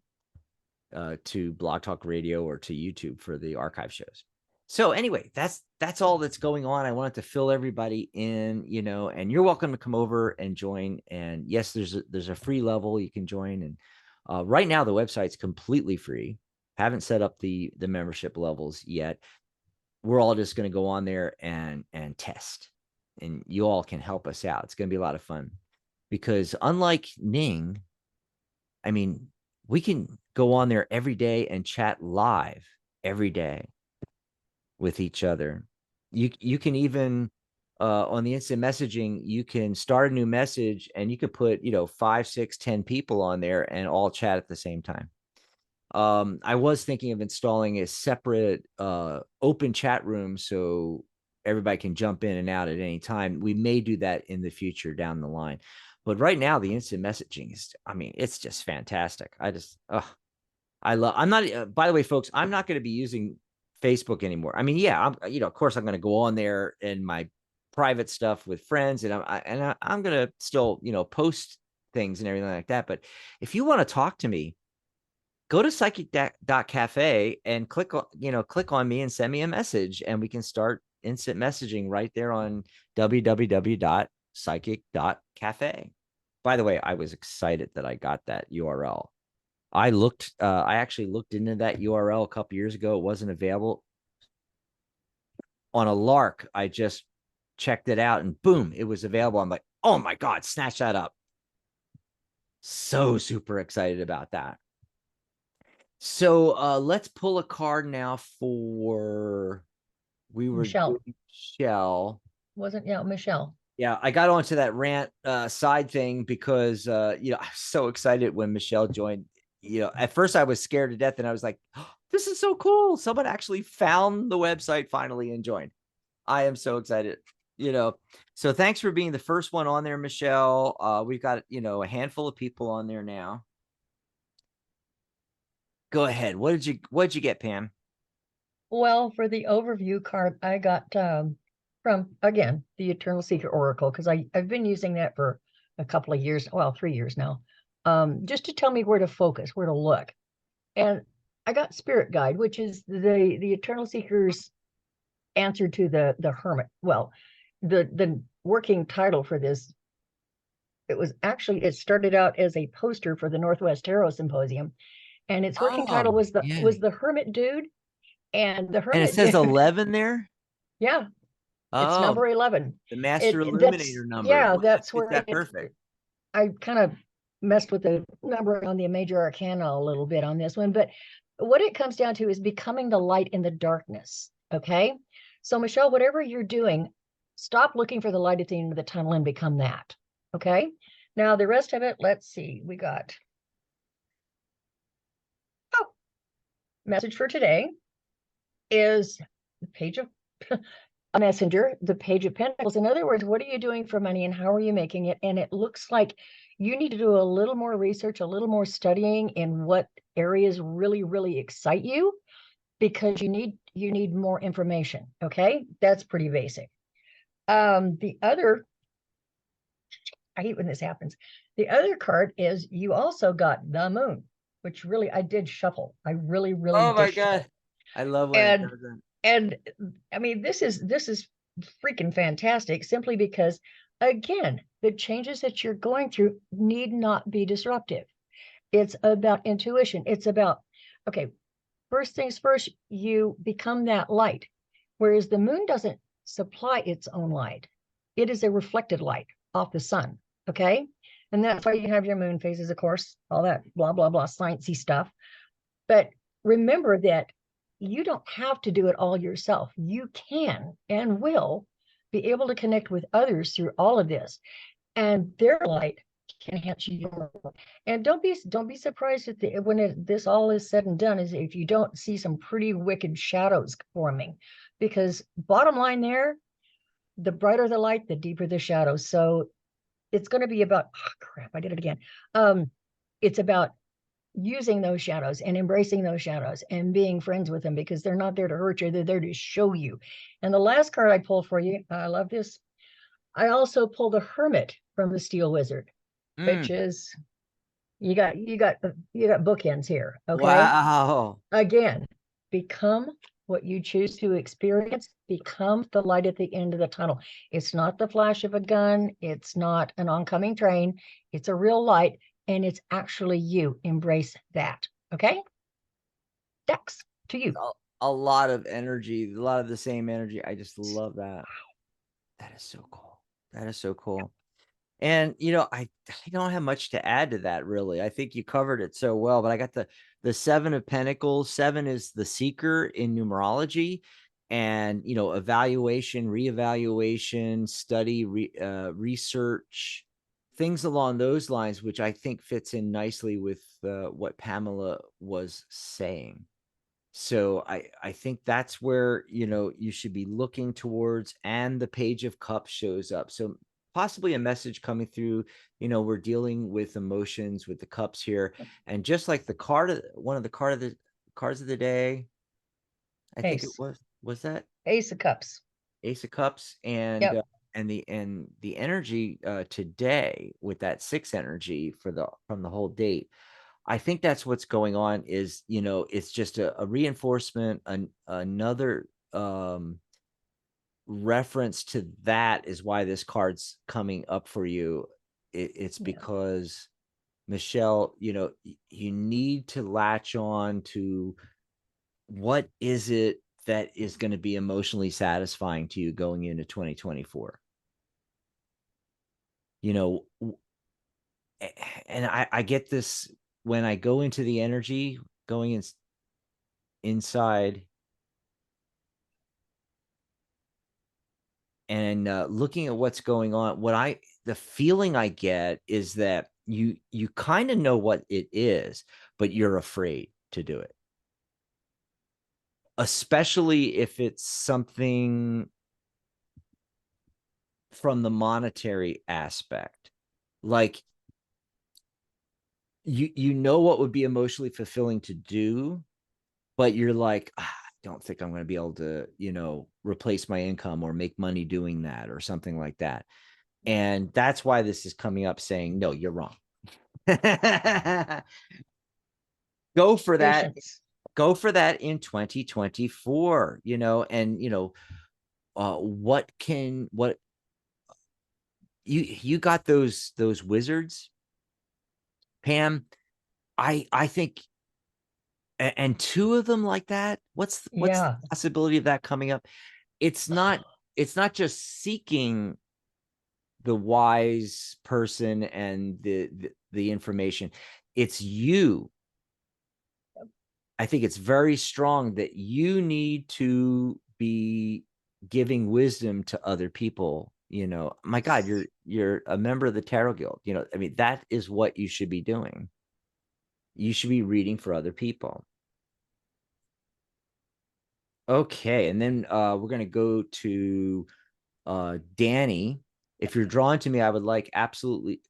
to Blog Talk Radio or to YouTube for the archive shows. So anyway, that's all that's going on. I wanted to fill everybody in, and you're welcome to come over and join. And yes, there's a free level you can join. And right now the website's completely free. Haven't set up the membership levels yet. We're all just going to go on there and test, and you all can help us out. It's going to be a lot of fun, because unlike Ning, I mean, we can go on there every day and chat live every day with each other. You can even on the instant messaging, you can start a new message and you could put 5, 6, 10 people on there and all chat at the same time. I was thinking of installing a separate open chat room so everybody can jump in and out at any time. We may do that in the future down the line. But right now, the instant messaging is, it's just fantastic. I'm not, by the way, folks, I'm not going to be using Facebook anymore. Of course, I'm going to go on there in my private stuff with friends, and I'm going to still, post things and everything like that. But if you want to talk to me, go to psychic.cafe and click on me and send me a message, and we can start instant messaging right there on www.psychic.cafe. By the way, I was excited that I got that URL. I actually looked into that URL a couple years ago. It wasn't available. On a lark, I just checked it out and boom, it was available. I'm like, oh my God, snatch that up. So super excited about that. So let's pull a card now for Michelle. Michelle. Michelle. Yeah, I got onto that rant side thing because I was so excited when Michelle joined. At first I was scared to death, and I was like, oh, this is so cool. Someone actually found the website finally and joined. I am so excited. So thanks for being the first one on there, Michelle. We've got a handful of people on there now. Go ahead. What did you get, Pam? Well, for the overview card, I got from, again, the Eternal Seeker Oracle, because I've been using that for a couple of years, well, 3 years now, just to tell me where to focus, where to look. And I got Spirit Guide, which is the Eternal Seeker's answer to the Hermit. Well, the working title for this, it started out as a poster for the Northwest Tarot Symposium, and its working title was the Hermit Dude. And the Hermit, and it says 11 there. Yeah, it's number 11. The Master Illuminator number. Yeah, that's where that's perfect. I kind of messed with the number on the major arcana a little bit on this one, but what it comes down to is becoming the light in the darkness. Okay. So, Michelle, whatever you're doing, stop looking for the light at the end of the tunnel and become that. Okay. Now, the rest of it, let's see. We got, oh, message for today is the page of a messenger, the page of pentacles. In other words, what are you doing for money and how are you making it? And it looks like you need to do a little more research, a little more studying in what areas really, really excite you, because you need more information. Okay, that's pretty basic. The other, I hate when this happens. The other card is you also got the moon, which really I did shuffle. I really, really Oh did my shuffle. God. I love when it And does that. and I mean, this is freaking fantastic, simply because, again, the changes that you're going through need not be disruptive. It's about intuition. It's about, okay, first things first, you become that light, whereas the moon doesn't supply its own light. It is a reflected light off the sun. Okay. And that's why you have your moon phases, of course, all that blah, blah, blah, sciencey stuff. But remember that you don't have to do it all yourself. You can and will be able to connect with others through all of this, and their light can enhance your. And don't be surprised at this all is said and done, is if you don't see some pretty wicked shadows forming, because bottom line there, the brighter the light, the deeper the shadows. So it's going to be about, oh crap, I did it again. It's about using those shadows and embracing those shadows and being friends with them, because they're not there to hurt you, they're there to show you. And the last card I pulled for you, I love this. I also pulled the Hermit from the Steel Wizard, which is, you got bookends here. Okay. Wow. Again, become what you choose to experience. Become the light at the end of the tunnel. It's not the flash of a gun, it's not an oncoming train, it's a real light, and it's actually you. Embrace that. Okay. Dex, to you. A lot of energy, a lot of the same energy. I just love that. That is so cool. That is so cool. And I don't have much to add to that, really. I think you covered it so well. But I got the Seven of Pentacles. Seven is the seeker in numerology, and evaluation, reevaluation, study, research, things along those lines, which I think fits in nicely with what Pamela was saying. So I think that's where you should be looking towards, and the Page of Cups shows up. So possibly a message coming through. We're dealing with emotions with the cups here, and just like one of the cards of the day, I think it Ace. was that Ace of Cups. Ace of Cups, and Yep. the energy today with that six energy from the whole date. I think that's what's going on. Is it's just a reinforcement, another reference to that is why this card's coming up for you. It's because, Michelle, you need to latch on to what is it that is going to be emotionally satisfying to you going into 2024. And I get this when I go into the energy, going inside and looking at what's going on. The feeling I get is that you kind of know what it is, but you're afraid to do it, especially if it's something from the monetary aspect. Like, you know what would be emotionally fulfilling to do, but you're like, I don't think I'm going to be able to, replace my income or make money doing that or something like that. And that's why this is coming up, saying, no, you're wrong. Go for that. Patience. Go for that in 2024, and what you got those wizards, Pam. I think, and two of them like that. What's the possibility of that coming up? It's not just seeking the wise person and the information. It's you. I think it's very strong that you need to be giving wisdom to other people. My God, you're a member of the Tarot Guild. I mean, that is what you should be doing. You should be reading for other people. Okay, and then we're going to go to Danny. If you're drawn to me, I would absolutely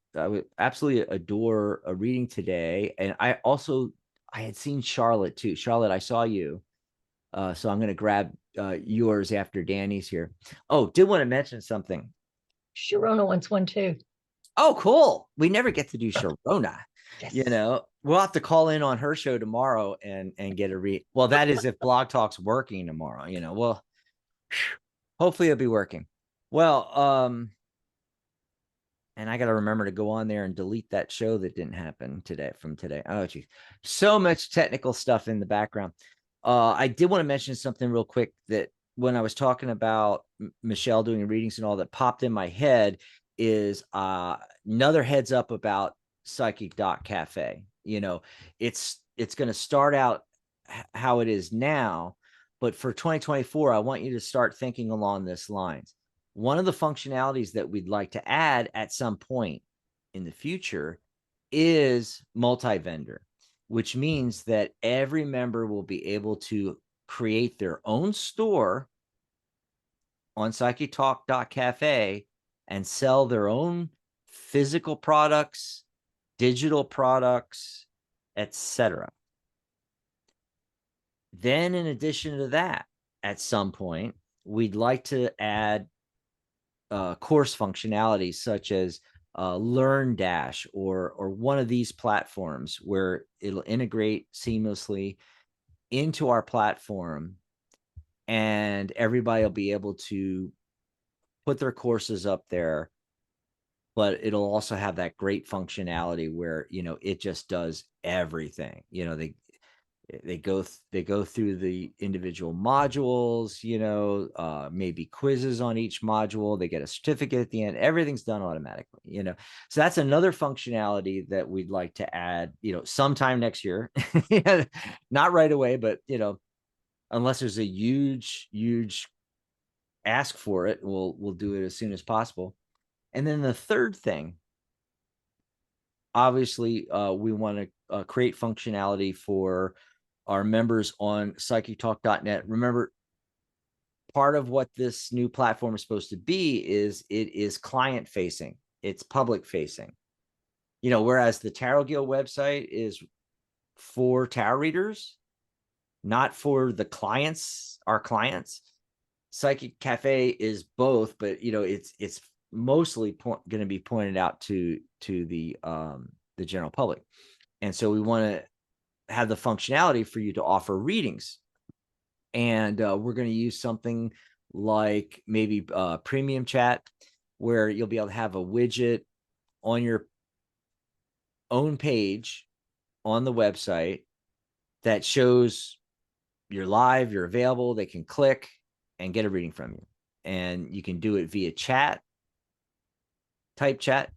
adore a reading today. And I had seen Charlotte too. Charlotte, I saw you. So I'm going to grab yours after Danny's here. Oh, did want to mention something. Sharona wants one too. Oh, cool. We never get to do Sharona. Yes. We'll have to call in on her show tomorrow and get a read. Well, that is if Blog Talk's working tomorrow. Well, hopefully it'll be working. Well, and I got to remember to go on there and delete that show that didn't happen from today. Oh, geez. So much technical stuff in the background. I did want to mention something real quick that when I was talking about Michelle doing readings and all, that popped in my head is another heads up about Psychic Cafe. It's going to start out how it is now, but for 2024, I want you to start thinking along this lines. One of the functionalities that we'd like to add at some point in the future is multi-vendor, which means that every member will be able to create their own store on psychictalk.cafe and sell their own physical products, digital products, etc. Then, in addition to that, at some point, we'd like to add course functionality such as Learn Dash or one of these platforms where it'll integrate seamlessly into our platform, and everybody will be able to put their courses up there. But it'll also have that great functionality where it just does everything. They go through the individual modules, maybe quizzes on each module. They get a certificate at the end. Everything's done automatically, so that's another functionality that we'd like to add, sometime next year. Not right away, but unless there's a huge ask for it, we'll do it as soon as possible. And then the third thing, obviously, we want to create functionality for our members on psychictalk.net. Remember, part of what this new platform is supposed to be is it is client facing, it's public facing. Whereas the Tarot Guild website is for tarot readers, not for the clients, our clients. Psychic Cafe is both, but it's mostly going to be pointed out to the general public. And so we want to have the functionality for you to offer readings. And we're going to use something like maybe premium chat, where you'll be able to have a widget on your own page on the website that shows you're live, you're available. They can click and get a reading from you. And you can do it via chat, type chat.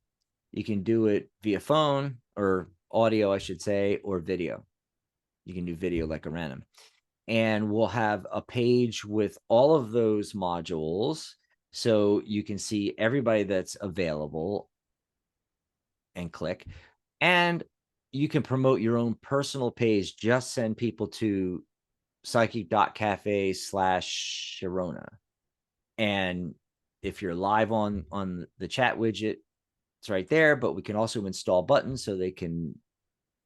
You can do it via phone or audio, I should say, or video. You can do video like a random. And we'll have a page with all of those modules, so you can see everybody that's available and click. And you can promote your own personal page. Just send people to psychic.cafe/Sharona. And if you're live on the chat widget, it's right there. But we can also install buttons so they can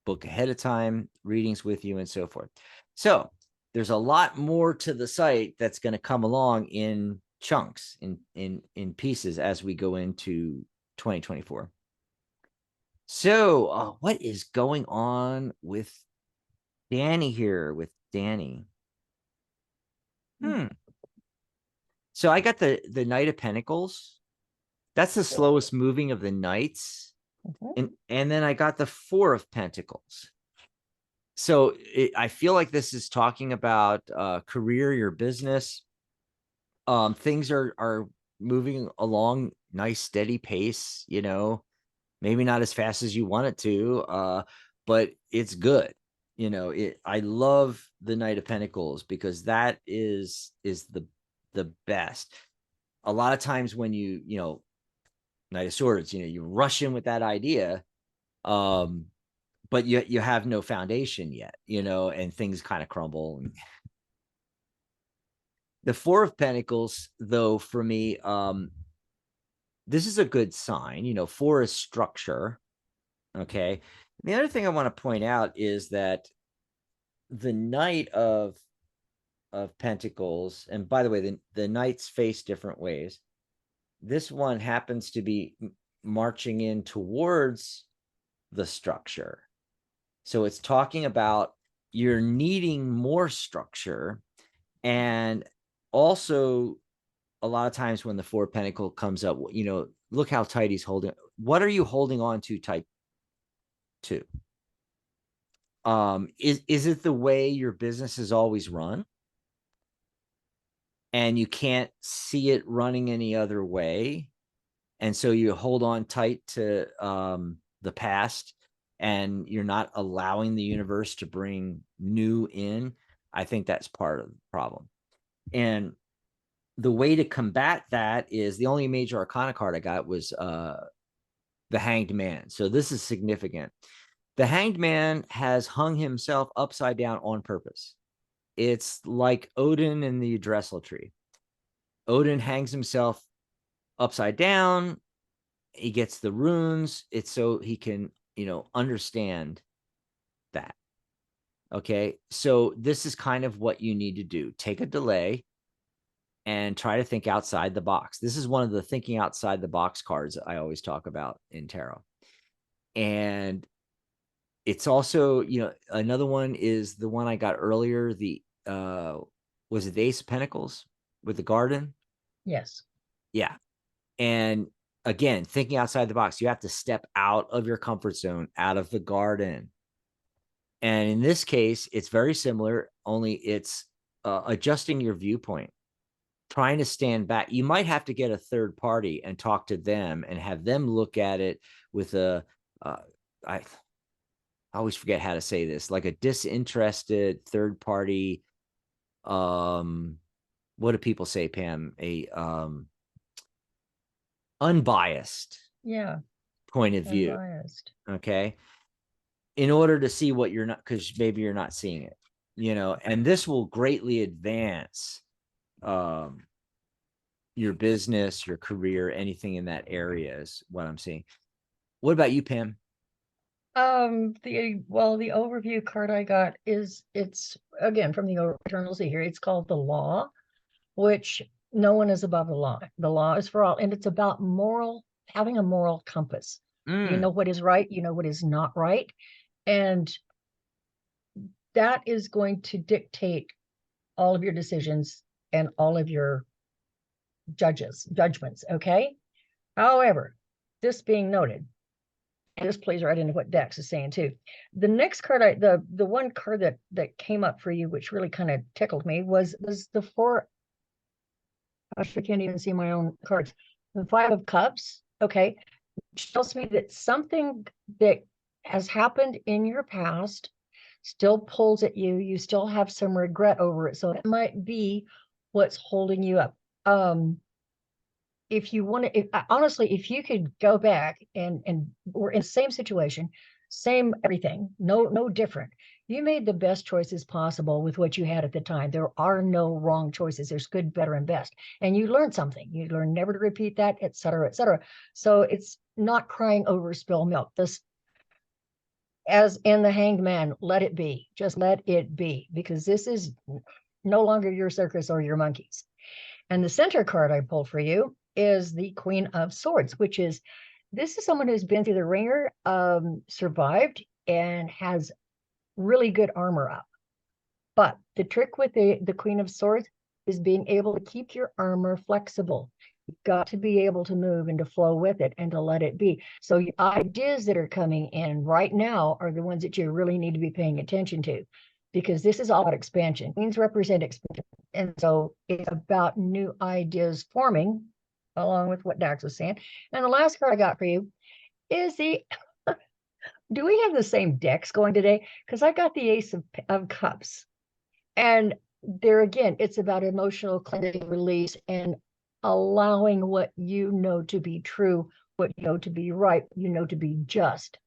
book ahead of time readings with you and so forth. So there's a lot more to the site that's going to come along in chunks, in pieces, as we go into 2024. So what is going on with Danny here? With Danny. So I got the Knight of Pentacles. That's the slowest moving of the knights. And then I got the Four of Pentacles. So I feel like this is talking about career, your business. Things are moving along nice, steady pace. maybe not as fast as you want it to, but it's good. I love the Knight of Pentacles because that is the best. A lot of times when Knight of Swords, you rush in with that idea, but you have no foundation yet, and things kind of crumble. The Four of Pentacles, though, for me, this is a good sign. Four is structure. Okay. The other thing I want to point out is that the Knight of Pentacles, and by the way, the knights face different ways. This one happens to be marching in towards the structure. So it's talking about you're needing more structure. And also, a lot of times when the Four of Pentacle comes up, look how tight he's holding. What are you holding on to tight to? Is it the way your business is always run? And you can't see it running any other way. And so you hold on tight to the past, and you're not allowing the universe to bring new in. I think that's part of the problem. And the way to combat that is, the only major arcana card I got was the Hanged Man. So this is significant. The Hanged Man has hung himself upside down on purpose. It's like Odin in the Dressel tree. Odin hangs himself upside down. He gets the runes. It's so he can, understand that. Okay. So this is kind of what you need to do. Take a delay and try to think outside the box. This is one of the thinking outside the box cards I always talk about in tarot. And it's also, another one is the one I got earlier. Was it the Ace of Pentacles with the garden? Yes. Yeah. And again, thinking outside the box, you have to step out of your comfort zone, out of the garden. And in this case, it's very similar, only it's adjusting your viewpoint, trying to stand back. You might have to get a third party and talk to them and have them look at it with I always forget how to say this, like a disinterested third party. What do people say, Pam? A unbiased Yeah. point of view. Unbiased. Okay. In order to see what you're not, because maybe you're not seeing it, and this will greatly advance your business, your career, anything in that area is what I'm seeing. What about you, Pam? The overview card I got it's again from the Eternal Sea here. It's called the Law, which no one is above the law. The law is for all, and it's about having a moral compass. You know what is right, you know what is not right, and that is going to dictate all of your decisions and all of your judgments. Okay. However, this being noted, and this plays right into what Dex is saying too. The next card, the one card that came up for you, which really kind of tickled me, was the four. Gosh, I can't even see my own cards. The Five of Cups. Okay, which tells me that something that has happened in your past still pulls at you. You still have some regret over it. So that might be what's holding you up. If you want to, honestly, if you could go back and we're in the same situation, same everything, no different. You made the best choices possible with what you had at the time. There are no wrong choices. There's good, better, and best. And you learned something. You learned never to repeat that, et cetera, et cetera. So it's not crying over spilled milk. This, as in the Hanged Man, let it be. Just let it be, because this is no longer your circus or your monkeys. And the center card I pulled for you is the Queen of Swords, which is, this is someone who's been through the ringer, survived, and has really good armor up. But the trick with the Queen of Swords is being able to keep your armor flexible. You've got to be able to move and to flow with it and to let it be. So ideas that are coming in right now are the ones that you really need to be paying attention to, because this is all about expansion. Queens represent expansion. And so it's about new ideas forming, along with what Dax was saying. And the last card I got for you Izzy, do we have the same decks going today? Because I got the of Cups. And there again, it's about emotional cleansing, release, and allowing what you know to be true, what you know to be right, you know to be just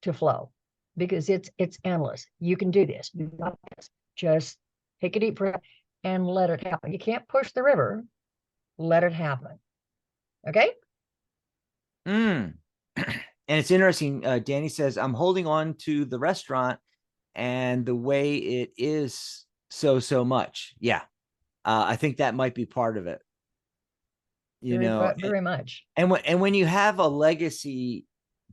to flow. Because it's endless. You can do this. You got this. Just take a deep breath and let it happen. You can't push the river. Let it happen. Okay? Mm. And it's interesting. Danny says, I'm holding on to the restaurant and the way it is so much. Yeah. I think that might be part of it. You Very, know, very much. and when you have a legacy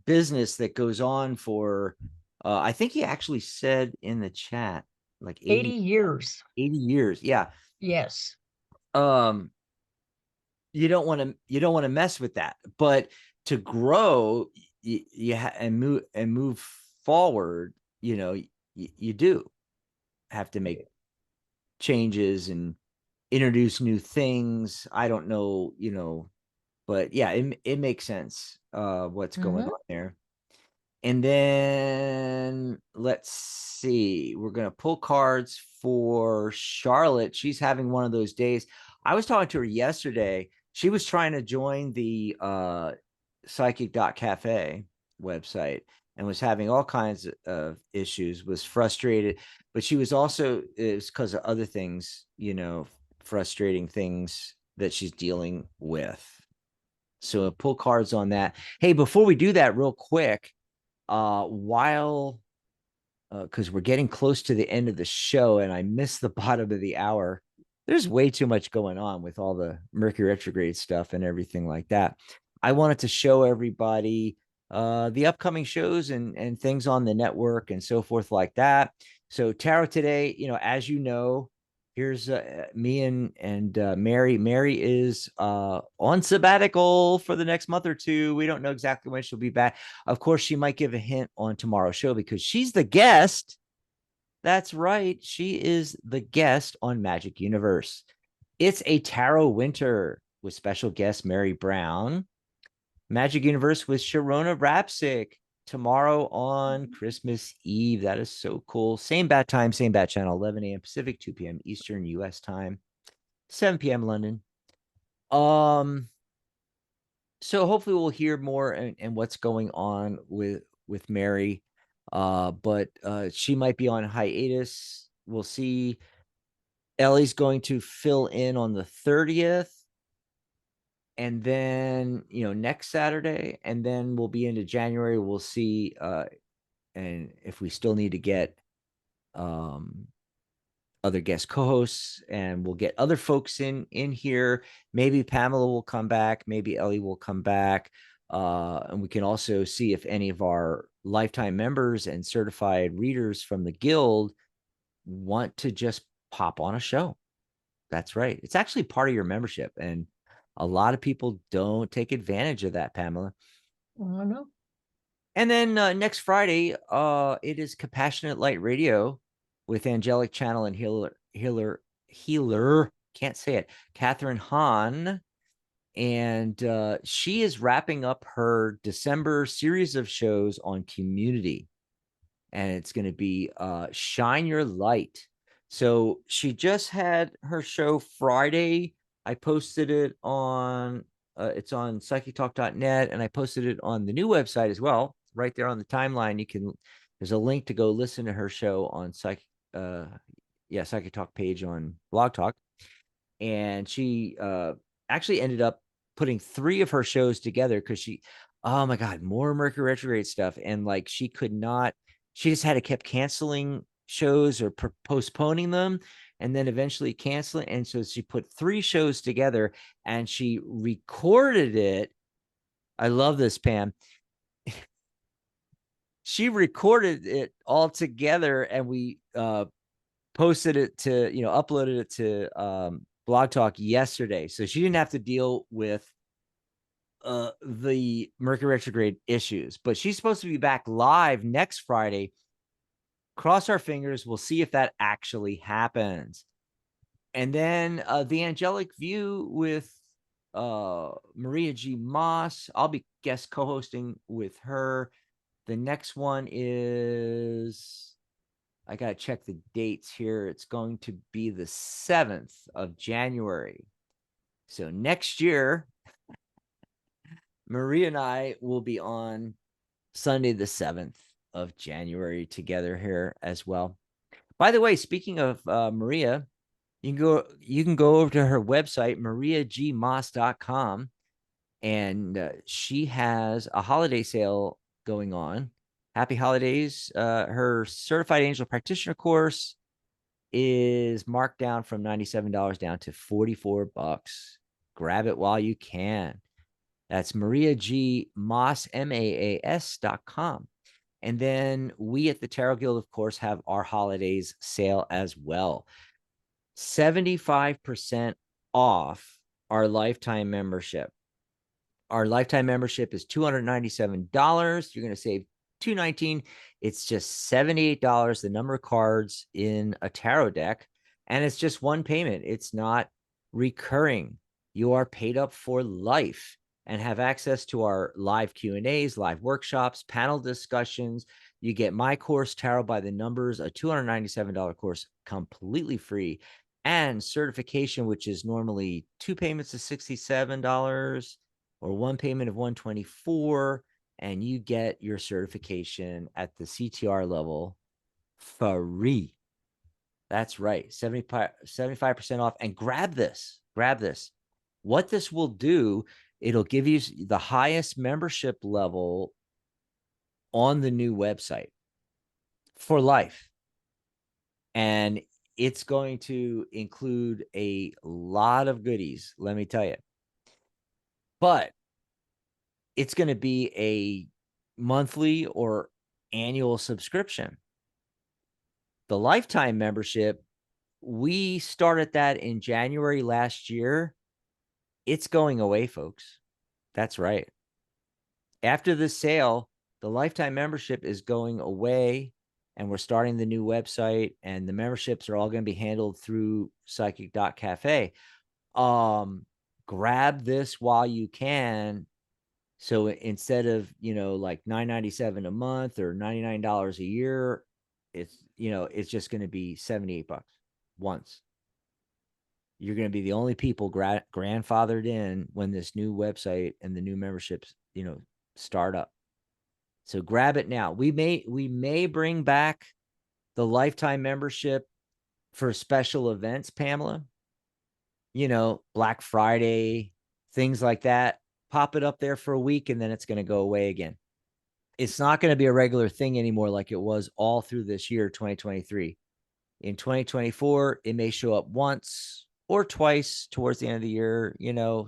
business that goes on for, I think he actually said in the chat, like 80 80 years. 80 years. Yeah. Yes. Um, you don't want to mess with that, but to grow and move forward, you do have to make changes and introduce new things. I don't know, but yeah, it makes sense what's going Mm-hmm. on there. And then let's see, we're going to pull cards for Charlotte. She's having one of those days. I was talking to her yesterday. She was trying to join the psychic.cafe website and was having all kinds of issues, was frustrated, but she was also, it's because of other things, frustrating things that she's dealing with. So pull cards on that. Hey, before we do that real quick, while because we're getting close to the end of the show and I missed the bottom of the hour. There's way too much going on with all the Mercury retrograde stuff and everything like that. I wanted to show everybody the upcoming shows and things on the network and so forth like that. So Tarot today, as you know, here's me and Mary. Mary is on sabbatical for the next month or two. We don't know exactly when she'll be back. Of course, she might give a hint on tomorrow's show because she's the guest. That's right. She is the guest on Magic Universe. It's a tarot winter with special guest Mary Brown. Magic Universe with Sharona Rapsick tomorrow on Christmas Eve. That is so cool. Same bat time, same bat channel, 11 a.m. Pacific, 2 p.m. Eastern US time, 7 p.m. London. So hopefully we'll hear more and what's going on with Mary. But she might be on hiatus. We'll see. Ellie's going to fill in on the 30th. And then, next Saturday, and then we'll be into January. We'll see and if we still need to get other guest co-hosts, and we'll get other folks in here. Maybe Pamela will come back, maybe Ellie will come back. And we can also see if any of our lifetime members and certified readers from the guild want to just pop on a show. That's right. It's actually part of your membership, and a lot of people don't take advantage of that, Pamela. I know. And then next Friday, it is Compassionate Light Radio with Angelic Channel and Healer. Can't say it. Catherine Hahn. And she is wrapping up her December series of shows on Community. And it's going to be Shine Your Light. So she just had her show Friday. I posted it on, it's on psychictalk.net, and I posted it on the new website as well. Right there on the timeline, there's a link to go listen to her show on Psychic Talk page on Blog Talk. And she actually ended up putting 3 of her shows together because oh my God, more Mercury retrograde stuff. And like she just had to keep canceling shows or postponing them and then eventually canceling. And so she put 3 shows together and she recorded it. I love this, Pam. She recorded it all together and we posted it to, uploaded it to Blog Talk yesterday. So she didn't have to deal with the Mercury retrograde issues, but she's supposed to be back live next Friday. Cross our fingers. We'll see if that actually happens. And then the Angelic View with Maria G. Moss. I'll be guest co-hosting with her. The next one is, I got to check the dates here. It's going to be the 7th of January. So next year, Maria and I will be on Sunday, the 7th of January together here as well. By the way, speaking of Maria, you can go over to her website, mariagmoss.com, and she has a holiday sale going on. Happy holidays. Her certified angel practitioner course is marked down from $97 down to $44. Grab it while you can. That's Maria G. Moss, MAAS.com. And then we at the Tarot Guild, of course, have our holidays sale as well. 75% off our lifetime membership. Our lifetime membership is $297. You're going to save $219. It's just $78, the number of cards in a tarot deck, and it's just one payment. It's not recurring. You are paid up for life and have access to our live Q&As, live workshops, panel discussions. You get my course, Tarot by the Numbers, a $297 course, completely free, and certification, which is normally 2 payments of $67 or 1 payment of $124, and you get your certification at the CTR level free. That's right, 75% off. And grab this. What this will do, it'll give you the highest membership level on the new website for life. And it's going to include a lot of goodies, let me tell you. But it's going to be a monthly or annual subscription. The lifetime membership, we started that in January last year. It's going away, folks. That's right. After this sale, the lifetime membership is going away, and we're starting the new website, and the memberships are all going to be handled through psychic.cafe. Grab this while you can. So instead of, like $9.97 a month or $99 a year, it's just going to be $78 once. You're going to be the only people grandfathered in when this new website and the new memberships, start up. So grab it now. We may bring back the lifetime membership for special events, Pamela. Black Friday, things like that. Pop it up there for a week, and then it's going to go away again. It's not going to be a regular thing anymore like it was all through this year, 2023. In 2024, it may show up once or twice towards the end of the year,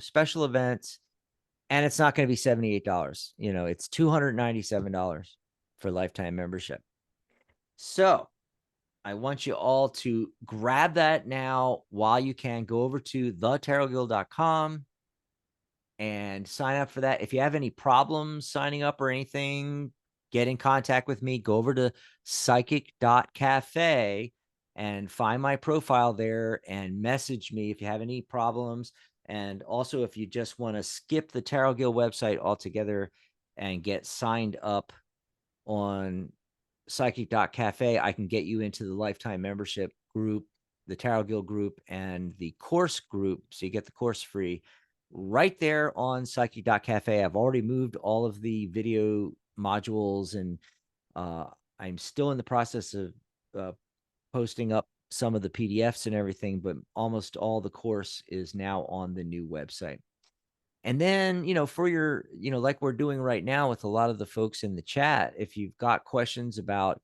special events, and it's not going to be $78. It's $297 for lifetime membership. So I want you all to grab that now while you can. Go over to thetarotguild.com and sign up for that. If you have any problems signing up or anything, get in contact with me. Go over to psychic.cafe and find my profile there and message me if you have any problems. And also, if you just want to skip the Tarot Guild website altogether and get signed up on psychic.cafe, I can get you into the lifetime membership group, the Tarot Guild group, and the course group. So you get the course free right there on psychic.cafe. I've already moved all of the video modules, and I'm still in the process of posting up some of the PDFs and everything, but almost all the course is now on the new website. And then, for your, like we're doing right now with a lot of the folks in the chat, if you've got questions about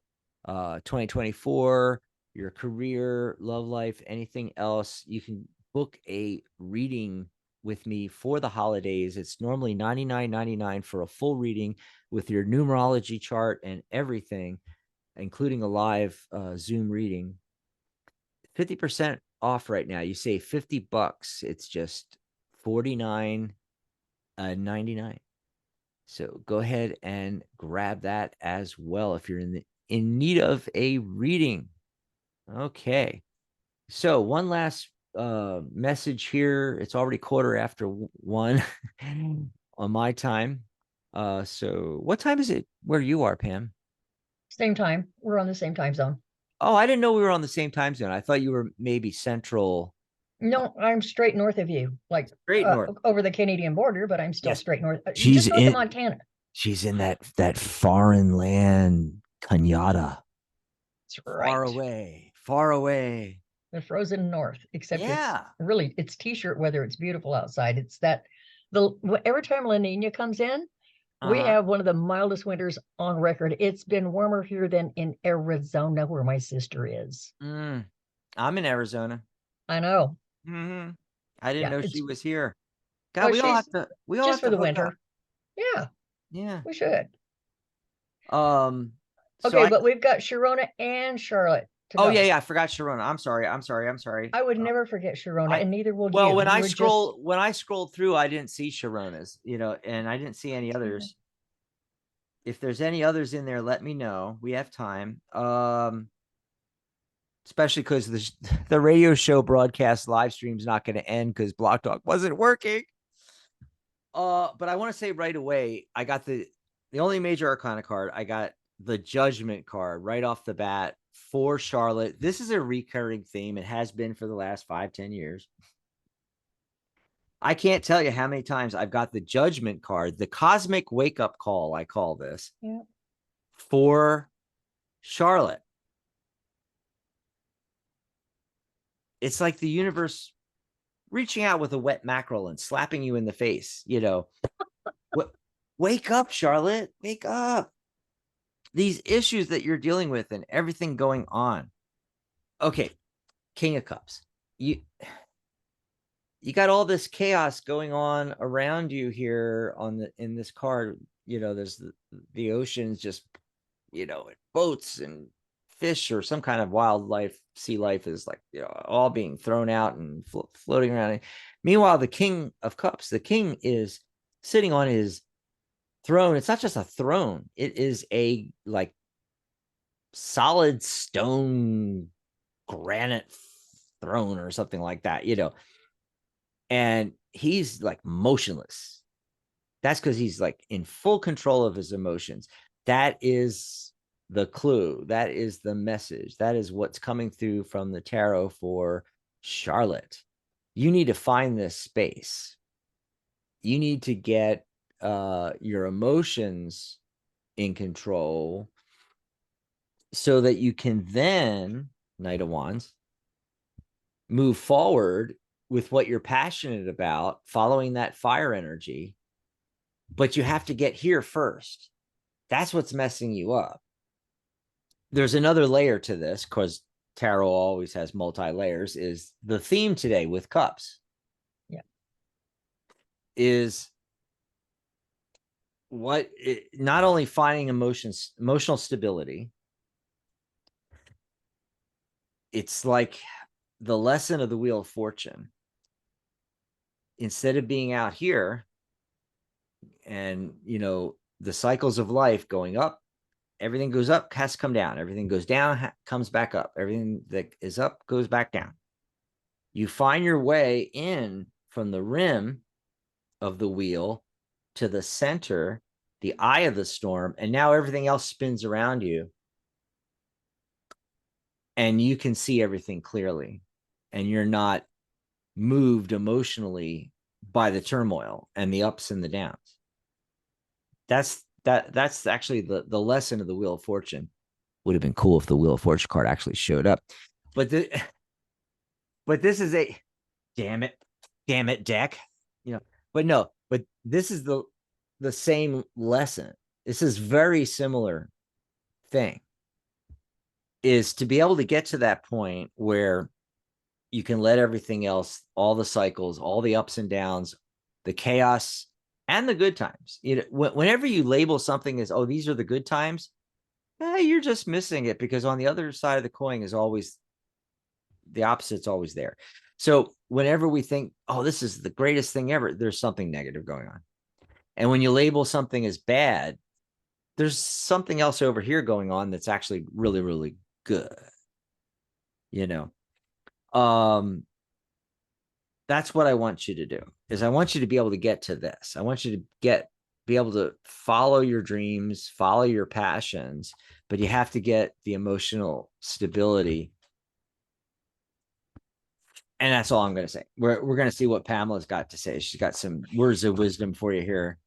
2024, your career, love life, anything else, you can book a reading with me for the holidays. It's normally $99.99 for a full reading with your numerology chart and everything, including a live Zoom reading. 50% off right now. You save $50. It's just $49.99. So go ahead and grab that as well if you're in need of a reading. Okay. So one last message here. It's already 1:15 on my time. So what time is it where you are, Pam? Same time. We're on the same time zone. Oh, I didn't know we were on the same time zone. I thought you were maybe central, No, I'm straight north of you, like straight north. over the Canadian border, but I'm still Yes, straight north, she's just north of in. Montana. She's in that foreign land, Canada, That's far right. away, far away. The frozen north, except it's Yeah. really it's t-shirt weather. It's beautiful outside. It's that the every time La Nina comes in, we Uh-huh. have one of the mildest winters on record. It's been warmer here than in Arizona, where my sister is. Mm. I'm in Arizona. I know. Hmm. I didn't Yeah, know she it's was here. God, well, we all she's have to. We all just have for to the hook up. winter. Yeah, Yeah. we should. Um. So Okay, I. but we've got Sharona and Charlotte to Oh yeah, go. yeah. I forgot Sharona. I'm sorry. I'm sorry. I'm sorry. I would never forget Sharona, I. and neither will Well, you. You were just when I scrolled through, I didn't see Sharona's. And I didn't see any others. If there's any others in there, let me know. We have time. Especially because the radio show broadcast live stream's not going to end because Block Talk wasn't working. But I want to say right away, I got the only major arcana card. I got the Judgment card right off the bat for Charlotte. This is a recurring theme. It has been for the last 5-10 years. I can't tell you how many times I've got the Judgment card, the cosmic wake up call. I call this yeah. for Charlotte. It's like the universe reaching out with a wet mackerel and slapping you in the face. Wake up, Charlotte. Wake up. These issues that you're dealing with and everything going on. Okay, King of Cups. You got all this chaos going on around you here in this card. There's the oceans just, boats and fish or some kind of wildlife, sea life is like, all being thrown out and floating around. Meanwhile, the King of Cups, the king is sitting on his throne. It's not just a throne. It is a like solid stone granite throne or something like that. And he's like motionless. That's because he's like in full control of his emotions. That is the clue. That is the message. That is what's coming through from the tarot for Charlotte. You need to find this space. You need to get your emotions in control so that you can then, Knight of Wands, move forward with what you're passionate about, following that fire energy. But you have to get here first. That's what's messing you up. There's another layer to this because tarot always has multi-layers. Is the theme today with cups. Yeah. Is not only finding emotional stability. It's like the lesson of the Wheel of Fortune. Instead of being out here and, the cycles of life going up, everything goes up, has to come down. Everything goes down, comes back up. Everything that is up goes back down. You find your way in from the rim of the wheel to the center, the eye of the storm, and now everything else spins around you. And you can see everything clearly. And you're not moved emotionally by the turmoil and the ups and the downs. That's actually the lesson of the Wheel of Fortune. Would have been cool if the Wheel of Fortune card actually showed up. But this is a damn it deck. But no, but this is the same lesson. This is very similar thing, is to be able to get to that point where you can let everything else, all the cycles, all the ups and downs, the chaos and the good times. Whenever you label something as, oh, these are the good times, you're just missing it, because on the other side of the coin is always the opposite's always there. So whenever we think, oh, this is the greatest thing ever, there's something negative going on. And when you label something as bad, there's something else over here going on that's actually really, really good. You know, um, that's what I want you to do. Is I want you to be able to get to this. I want you to be able to follow your dreams, follow your passions, but you have to get the emotional stability. And that's all I'm going to say. We're going to see what Pamela's got to say. She's got some words of wisdom for you here.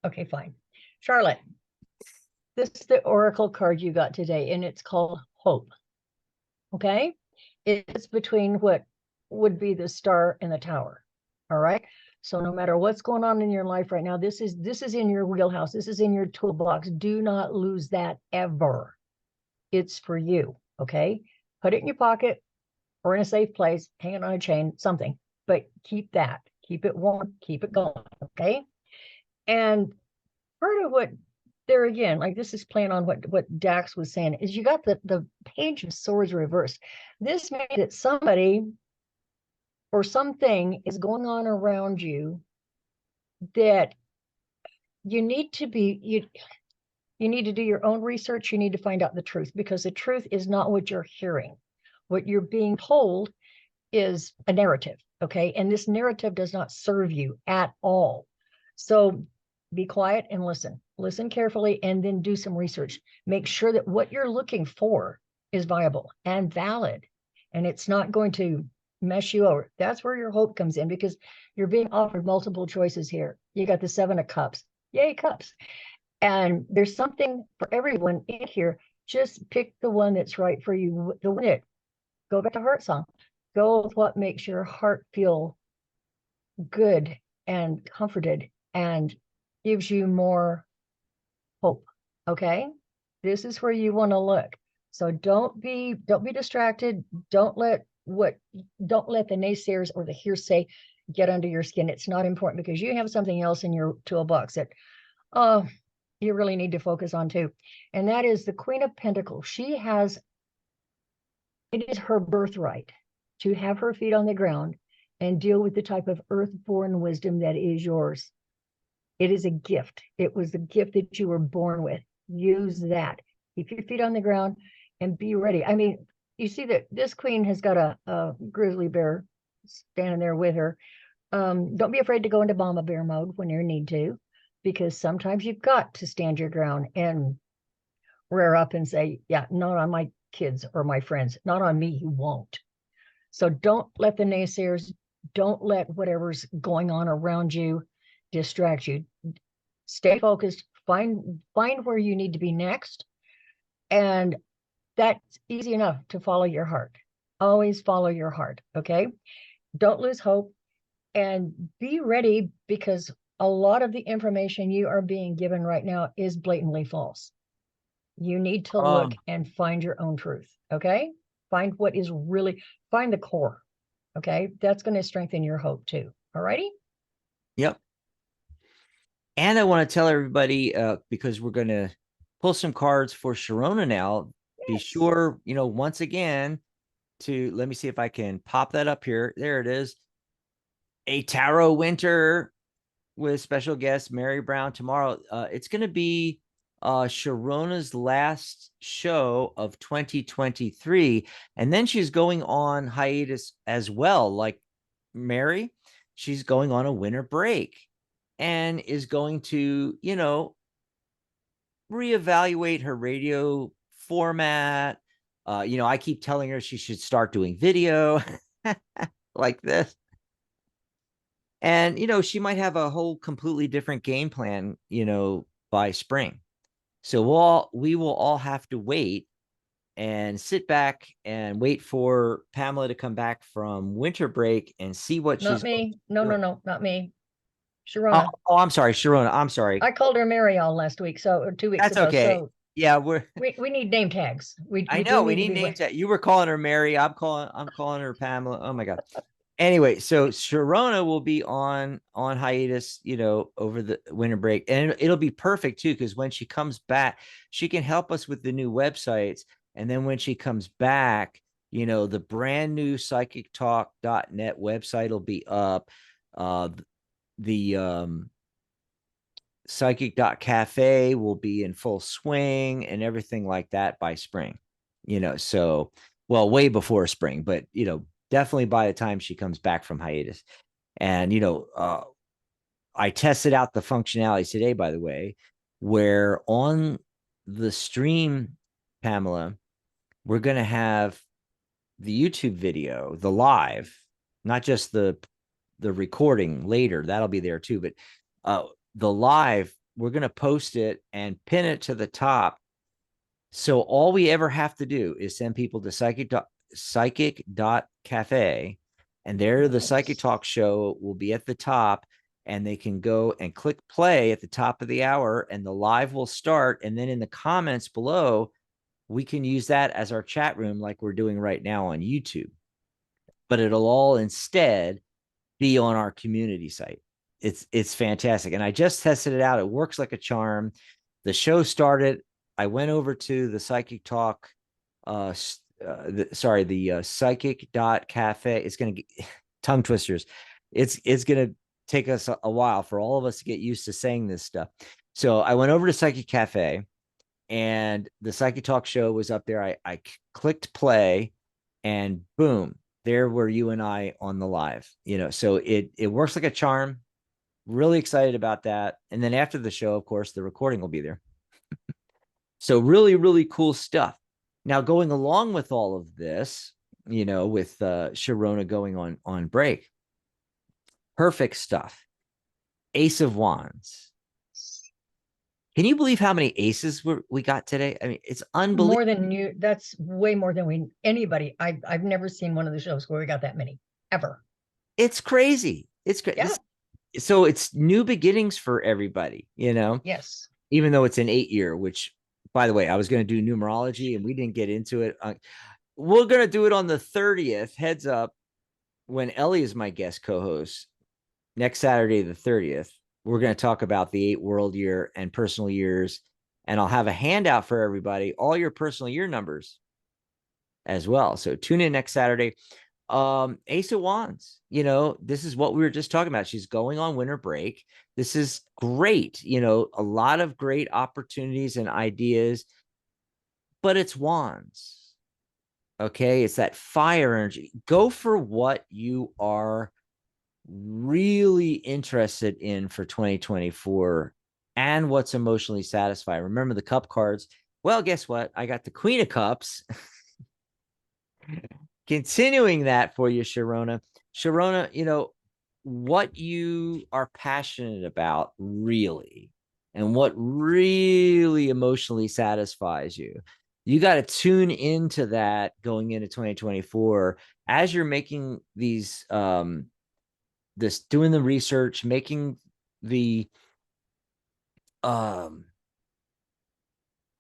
Okay, fine. Charlotte, this is the oracle card you got today, and it's called Hope. Okay, it's between what would be the star and the tower. All right. So no matter what's going on in your life right now, this is in your wheelhouse. This is in your toolbox. Do not lose that ever. It's for you. Okay. Put it in your pocket or in a safe place, hang it on a chain, something. But keep that. Keep it warm. Keep it going. Okay. And part of what there again, like this is playing on what Dax was saying, is you got the page of swords reversed. This means that somebody or something is going on around you that you need to be you need to do your own research. You need to find out the truth, because the truth is not what you're hearing. What you're being told is a narrative. Okay. And this narrative does not serve you at all. So be quiet and listen carefully, and then do some research. Make sure that what you're looking for is viable and valid, and it's not going to mess you over. That's where your hope comes in, because you're being offered multiple choices here. You got the 7 of cups. Yay, cups. And there's something for everyone in here. Just pick the one that's right for you. The one that, go back to heart song. Go with what makes your heart feel good and comforted and gives you more hope. Okay. This is where you want to look. So don't be distracted. Don't let the naysayers or the hearsay get under your skin. It's not important, because you have something else in your toolbox that you really need to focus on too. And that is the Queen of Pentacles. It is her birthright to have her feet on the ground and deal with the type of earth-born wisdom that is yours. It is a gift. It was the gift that you were born with. Use that. Keep your feet on the ground and be ready. I mean, you see that this queen has got a grizzly bear standing there with her. Don't be afraid to go into mama bear mode when you need to, because sometimes you've got to stand your ground and rear up and say, yeah, not on my kids or my friends, not on me, you won't. So don't let the naysayers, don't let whatever's going on around you distract you. Stay focused, find where you need to be next. And that's easy enough to follow your heart. Always follow your heart. Okay. Don't lose hope, and be ready, because a lot of the information you are being given right now is blatantly false. You need to look and find your own truth. Okay. Find what is really, find the core. Okay. That's going to strengthen your hope too. All righty. Yep. And I want to tell everybody, because we're going to pull some cards for Sharona now. Yes. Be sure, once again, to let me see if I can pop that up here. There it is. A Tarot Winter with special guest Mary Brown tomorrow. It's going to be Sharona's last show of 2023. And then she's going on hiatus as well. Like Mary, she's going on a winter break and is going to, reevaluate her radio format. I keep telling her she should start doing video like this. And, she might have a whole completely different game plan, by spring. So we will all have to wait and sit back and wait for Pamela to come back from winter break and see what Not she's. me. No, not me. Sharona. Oh, I'm sorry, Sharona. I'm sorry. I called her Mary all last week, or 2 weeks That's ago. okay. So yeah, we need name tags. I know we need name tags. You were calling her Mary. I'm calling her Pamela. Oh my God. Anyway, so Sharona will be on hiatus, over the winter break, and it'll be perfect too, because when she comes back, she can help us with the new websites. And then when she comes back, the brand new psychictalk.net website will be up. The psychic.cafe will be in full swing and everything like that by spring, so, well, way before spring, but, definitely by the time she comes back from hiatus. And, I tested out the functionality today, by the way, where on the stream, Pamela, we're going to have the YouTube video, the live, not just the recording later. That'll be there too, but the live, we're going to post it and pin it to the top. So all we ever have to do is send people to psychic.cafe, and there the Psychic Talk show will be at the top, and they can go and click play at the top of the hour, and the live will start. And then in the comments below, we can use that as our chat room like we're doing right now on YouTube. But it'll all instead be on our community site. It's fantastic. And I just tested it out. It works like a charm. The show started. I went over to the Psychic Talk, the psychic.cafe. It's going to get tongue twisters. It's going to take us a while for all of us to get used to saying this stuff. So I went over to Psychic Cafe, and the Psychic Talk show was up there. I clicked play, and boom, there were you and I on the live. So it works like a charm. Really excited about that. And then after the show, of course, the recording will be there. So really, really cool stuff. Now, going along with all of this, with Sharona going on break, perfect stuff. Ace of Wands. Can you believe how many aces we got today? I mean, it's unbelievable. More than you. That's way more than anybody. I've never seen one of the shows where we got that many ever. It's crazy. It's crazy. Yeah. So it's new beginnings for everybody, Yes. Even though it's an 8-year, which, by the way, I was going to do numerology and we didn't get into it. We're going to do it on the 30th. Heads up, when Ellie is my guest co-host next Saturday, the 30th, we're going to talk about the 8 world year and personal years. And I'll have a handout for everybody, all your personal year numbers as well. So tune in next Saturday. Ace of Wands, this is what we were just talking about. She's going on winter break. This is great. A lot of great opportunities and ideas, but it's wands. Okay. It's that fire energy. Go for what you are really interested in for 2024 and what's emotionally satisfying. Remember the cup cards. Well, guess what? I got the Queen of Cups. Continuing that for you, Sharona. Sharona, what you are passionate about really, and what really emotionally satisfies you. You got to tune into that going into 2024 as you're making these doing the research, making the I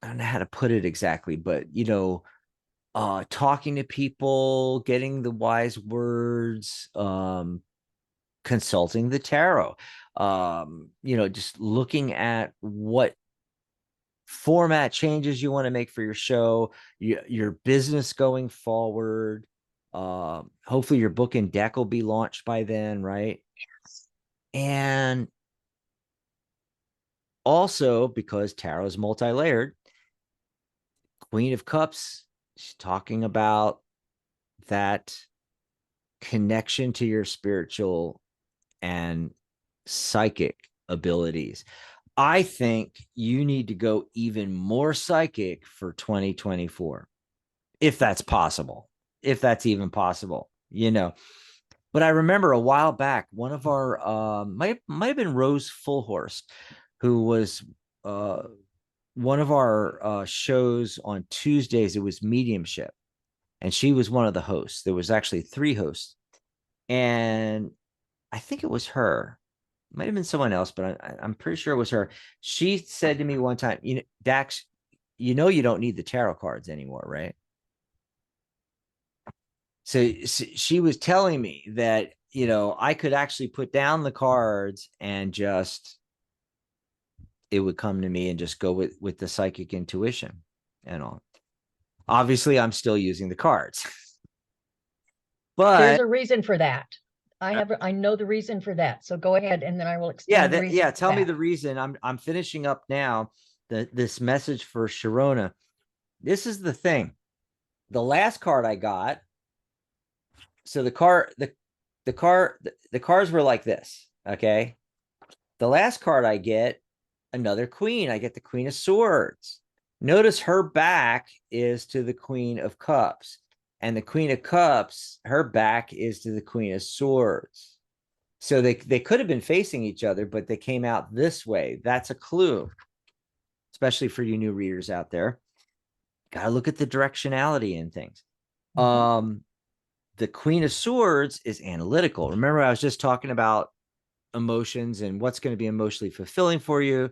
don't know how to put it exactly, but talking to people, getting the wise words, consulting the tarot, just looking at what format changes you want to make for your show, your business going forward. Hopefully your book and deck will be launched by then, right? Yes. And also, because tarot is multi-layered, Queen of Cups, she's talking about that connection to your spiritual and psychic abilities. I think you need to go even more psychic for 2024, if that's possible, if that's even possible, But I remember a while back, one of our might have been Rose Fullhorst, who was one of our shows on Tuesdays. It was mediumship, and she was one of the hosts. There was actually 3 hosts, and I think it was her. Might have been someone else, but I'm pretty sure it was her. She said to me one time, Dax, you don't need the tarot cards anymore, right? So she was telling me that, I could actually put down the cards and just, it would come to me and just go with the psychic intuition and all. Obviously, I'm still using the cards. But there's a reason for that. I know the reason for that. So go ahead, and then I will explain the reason. Tell me the reason. I'm finishing up now this message for Sharona. This is the thing. The last card I got So the cards were like this. Okay. The last card I get, another queen. I get the Queen of Swords. Notice her back is to the Queen of Cups, and the Queen of Cups, her back is to the Queen of Swords. So they could have been facing each other, but they came out this way. That's a clue, especially for you new readers out there. Got to look at the directionality in things. The Queen of Swords is analytical. Remember, I was just talking about emotions and what's going to be emotionally fulfilling for you.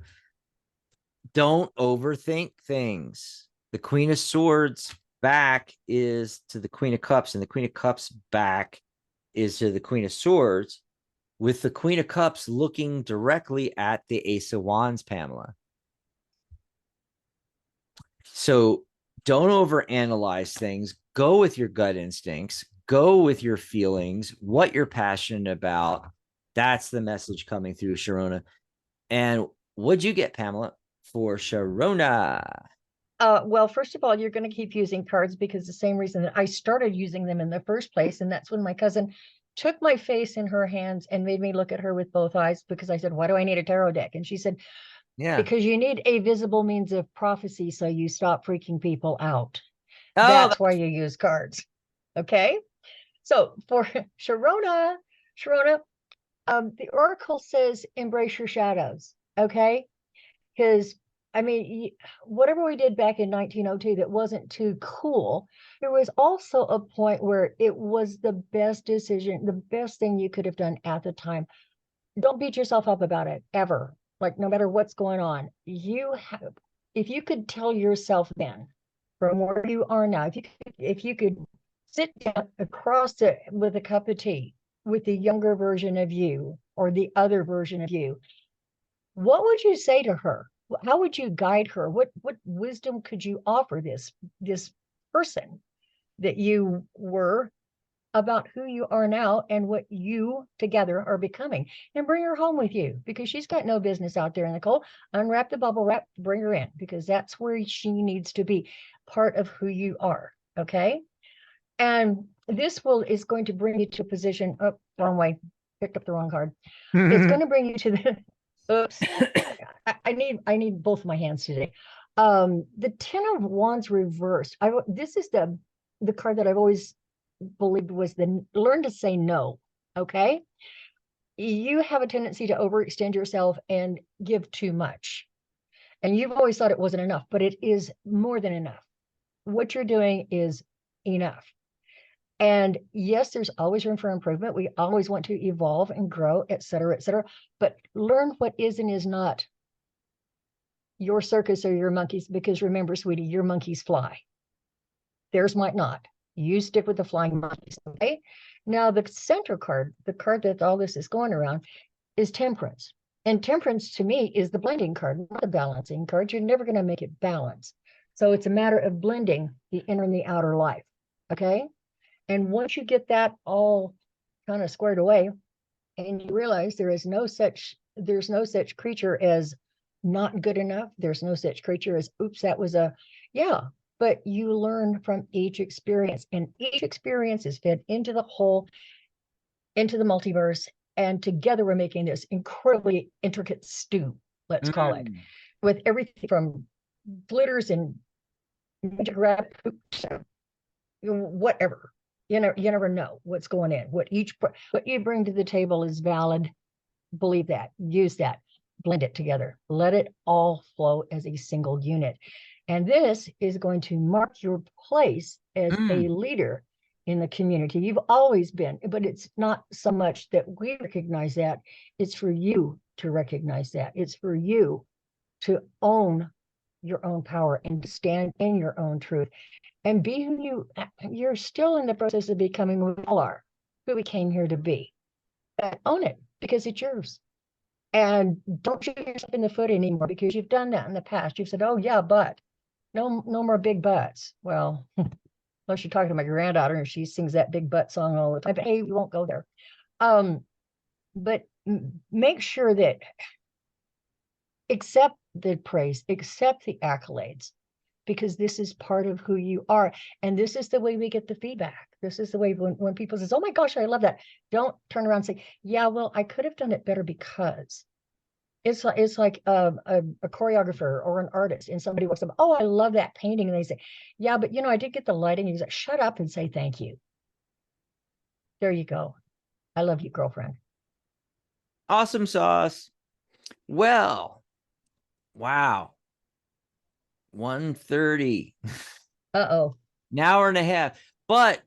Don't overthink things. The Queen of Swords back is to the Queen of Cups, and the Queen of Cups back is to the Queen of Swords, with the Queen of Cups looking directly at the Ace of Wands, Pamela. So don't overanalyze things. Go with your gut instincts. Go with your feelings, what you're passionate about. That's the message coming through, Sharona. And what'd you get, Pamela, for Sharona? Well, first of all, you're going to keep using cards because the same reason that I started using them in the first place. And that's when my cousin took my face in her hands and made me look at her with both eyes, because I said, why do I need a tarot deck? And she said, Yeah. because you need a visible means of prophecy so you stop freaking people out. Oh, That's why you use cards. Okay. So for Sharona, the oracle says embrace your shadows. Okay. Because I mean, whatever we did back in 1902 that wasn't too cool, there was also a point where it was the best decision, the best thing you could have done at the time. Don't beat yourself up about it ever. Like, no matter what's going on, if you could tell yourself then, from where you are now, if you could sit down across it with a cup of tea with the younger version of you or the other version of you, what would you say to her? How would you guide her? What wisdom could you offer this person that you were, about who you are now and what you together are becoming? And bring her home with you, because she's got no business out there in the cold. Unwrap the bubble wrap, bring her in, because that's where she needs to be, part of who you are. Okay. And this is going to bring you to a position. Oh, wrong way, picked up the wrong card. It's going to bring you to the oops. I need both my hands today. The Ten of Wands reversed. This is the card that I've always believed was the learn to say no. Okay. You have a tendency to overextend yourself and give too much. And you've always thought it wasn't enough, but it is more than enough. What you're doing is enough. And yes, there's always room for improvement. We always want to evolve and grow, et cetera, et cetera. But learn what is and is not your circus or your monkeys, because remember, sweetie, your monkeys fly. Theirs might not. You stick with the flying monkeys, okay? Now, the center card, the card that all this is going around, is Temperance. And Temperance, to me, is the blending card, not the balancing card. You're never going to make it balance. So it's a matter of blending the inner and the outer life, okay? And once you get that all kind of squared away, and you realize there's no such creature as not good enough. There's no such creature as, oops, that was a, yeah. But you learn from each experience, and each experience is fed into the whole, into the multiverse. And together we're making this incredibly intricate stew, let's call it, with everything from glitters and magic rabbit hoops, whatever. You never know what's going in. What you bring to the table is valid. Believe that, use that, blend it together, let it all flow as a single unit. And this is going to mark your place as a leader in the community. You've always been, but it's not so much that we recognize that. It's for you to recognize that. It's for you to own your own power and stand in your own truth and be who you're still in the process of becoming. We all are who we came here to be. Own it, because it's yours. And don't shoot yourself in the foot anymore, because you've done that in the past. You've said, oh yeah, but no more big butts. Well, unless you're talking to my granddaughter and she sings that big butt song all the time, but hey, we won't go there. But make sure that accept the praise, accept the accolades, because this is part of who you are. And this is the way we get the feedback. This is the way when people says, oh my gosh, I love that. Don't turn around and say, yeah, well, I could have done it better because it's like a choreographer or an artist, and somebody walks up, oh, I love that painting. And they say, yeah, but I did get the lighting. And he's like, shut up and say thank you. There you go. I love you, girlfriend. Awesome sauce. Well, wow. 1:30. Uh-oh. An hour and a half. But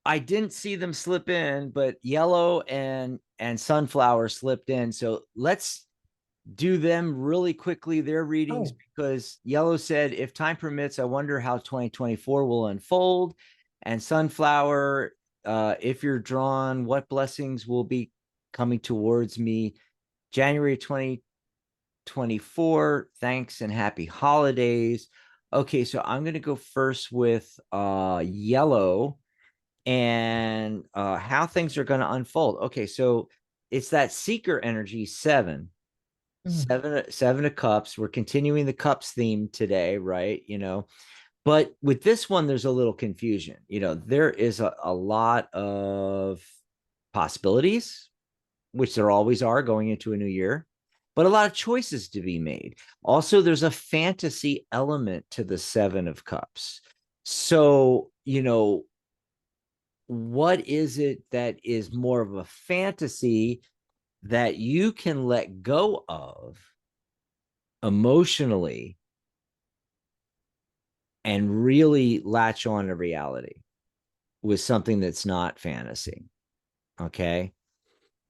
I didn't see them slip in, but Yellow and Sunflower slipped in. So let's do them really quickly, their readings, because Yellow said, if time permits, I wonder how 2024 will unfold. And Sunflower, if you're drawn, what blessings will be coming towards me January 2024? Thanks and happy holidays. Okay, so I'm going to go first with Yellow and how things are going to unfold. Okay, so it's that seeker energy, 7. Seven of cups. We're continuing the cups theme today, right? But with this one, there's a little confusion. There is a lot of possibilities, which there always are going into a new year, but a lot of choices to be made. Also, there's a fantasy element to the 7 of cups. So, what is it that is more of a fantasy that you can let go of emotionally and really latch on to reality with something that's not fantasy? Okay.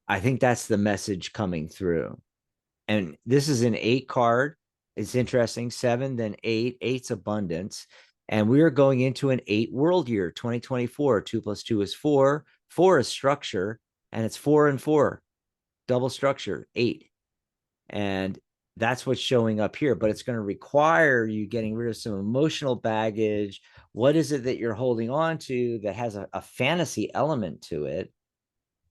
I think that's the message coming through. And this is an 8 card. It's interesting. 7, then 8. 8's abundance. And we are going into an 8 world year, 2024. 2 plus 2 is 4. 4 is structure, and it's 4 and 4. Double structure, 8. And that's what's showing up here. But it's going to require you getting rid of some emotional baggage. What is it that you're holding on to that has a fantasy element to it,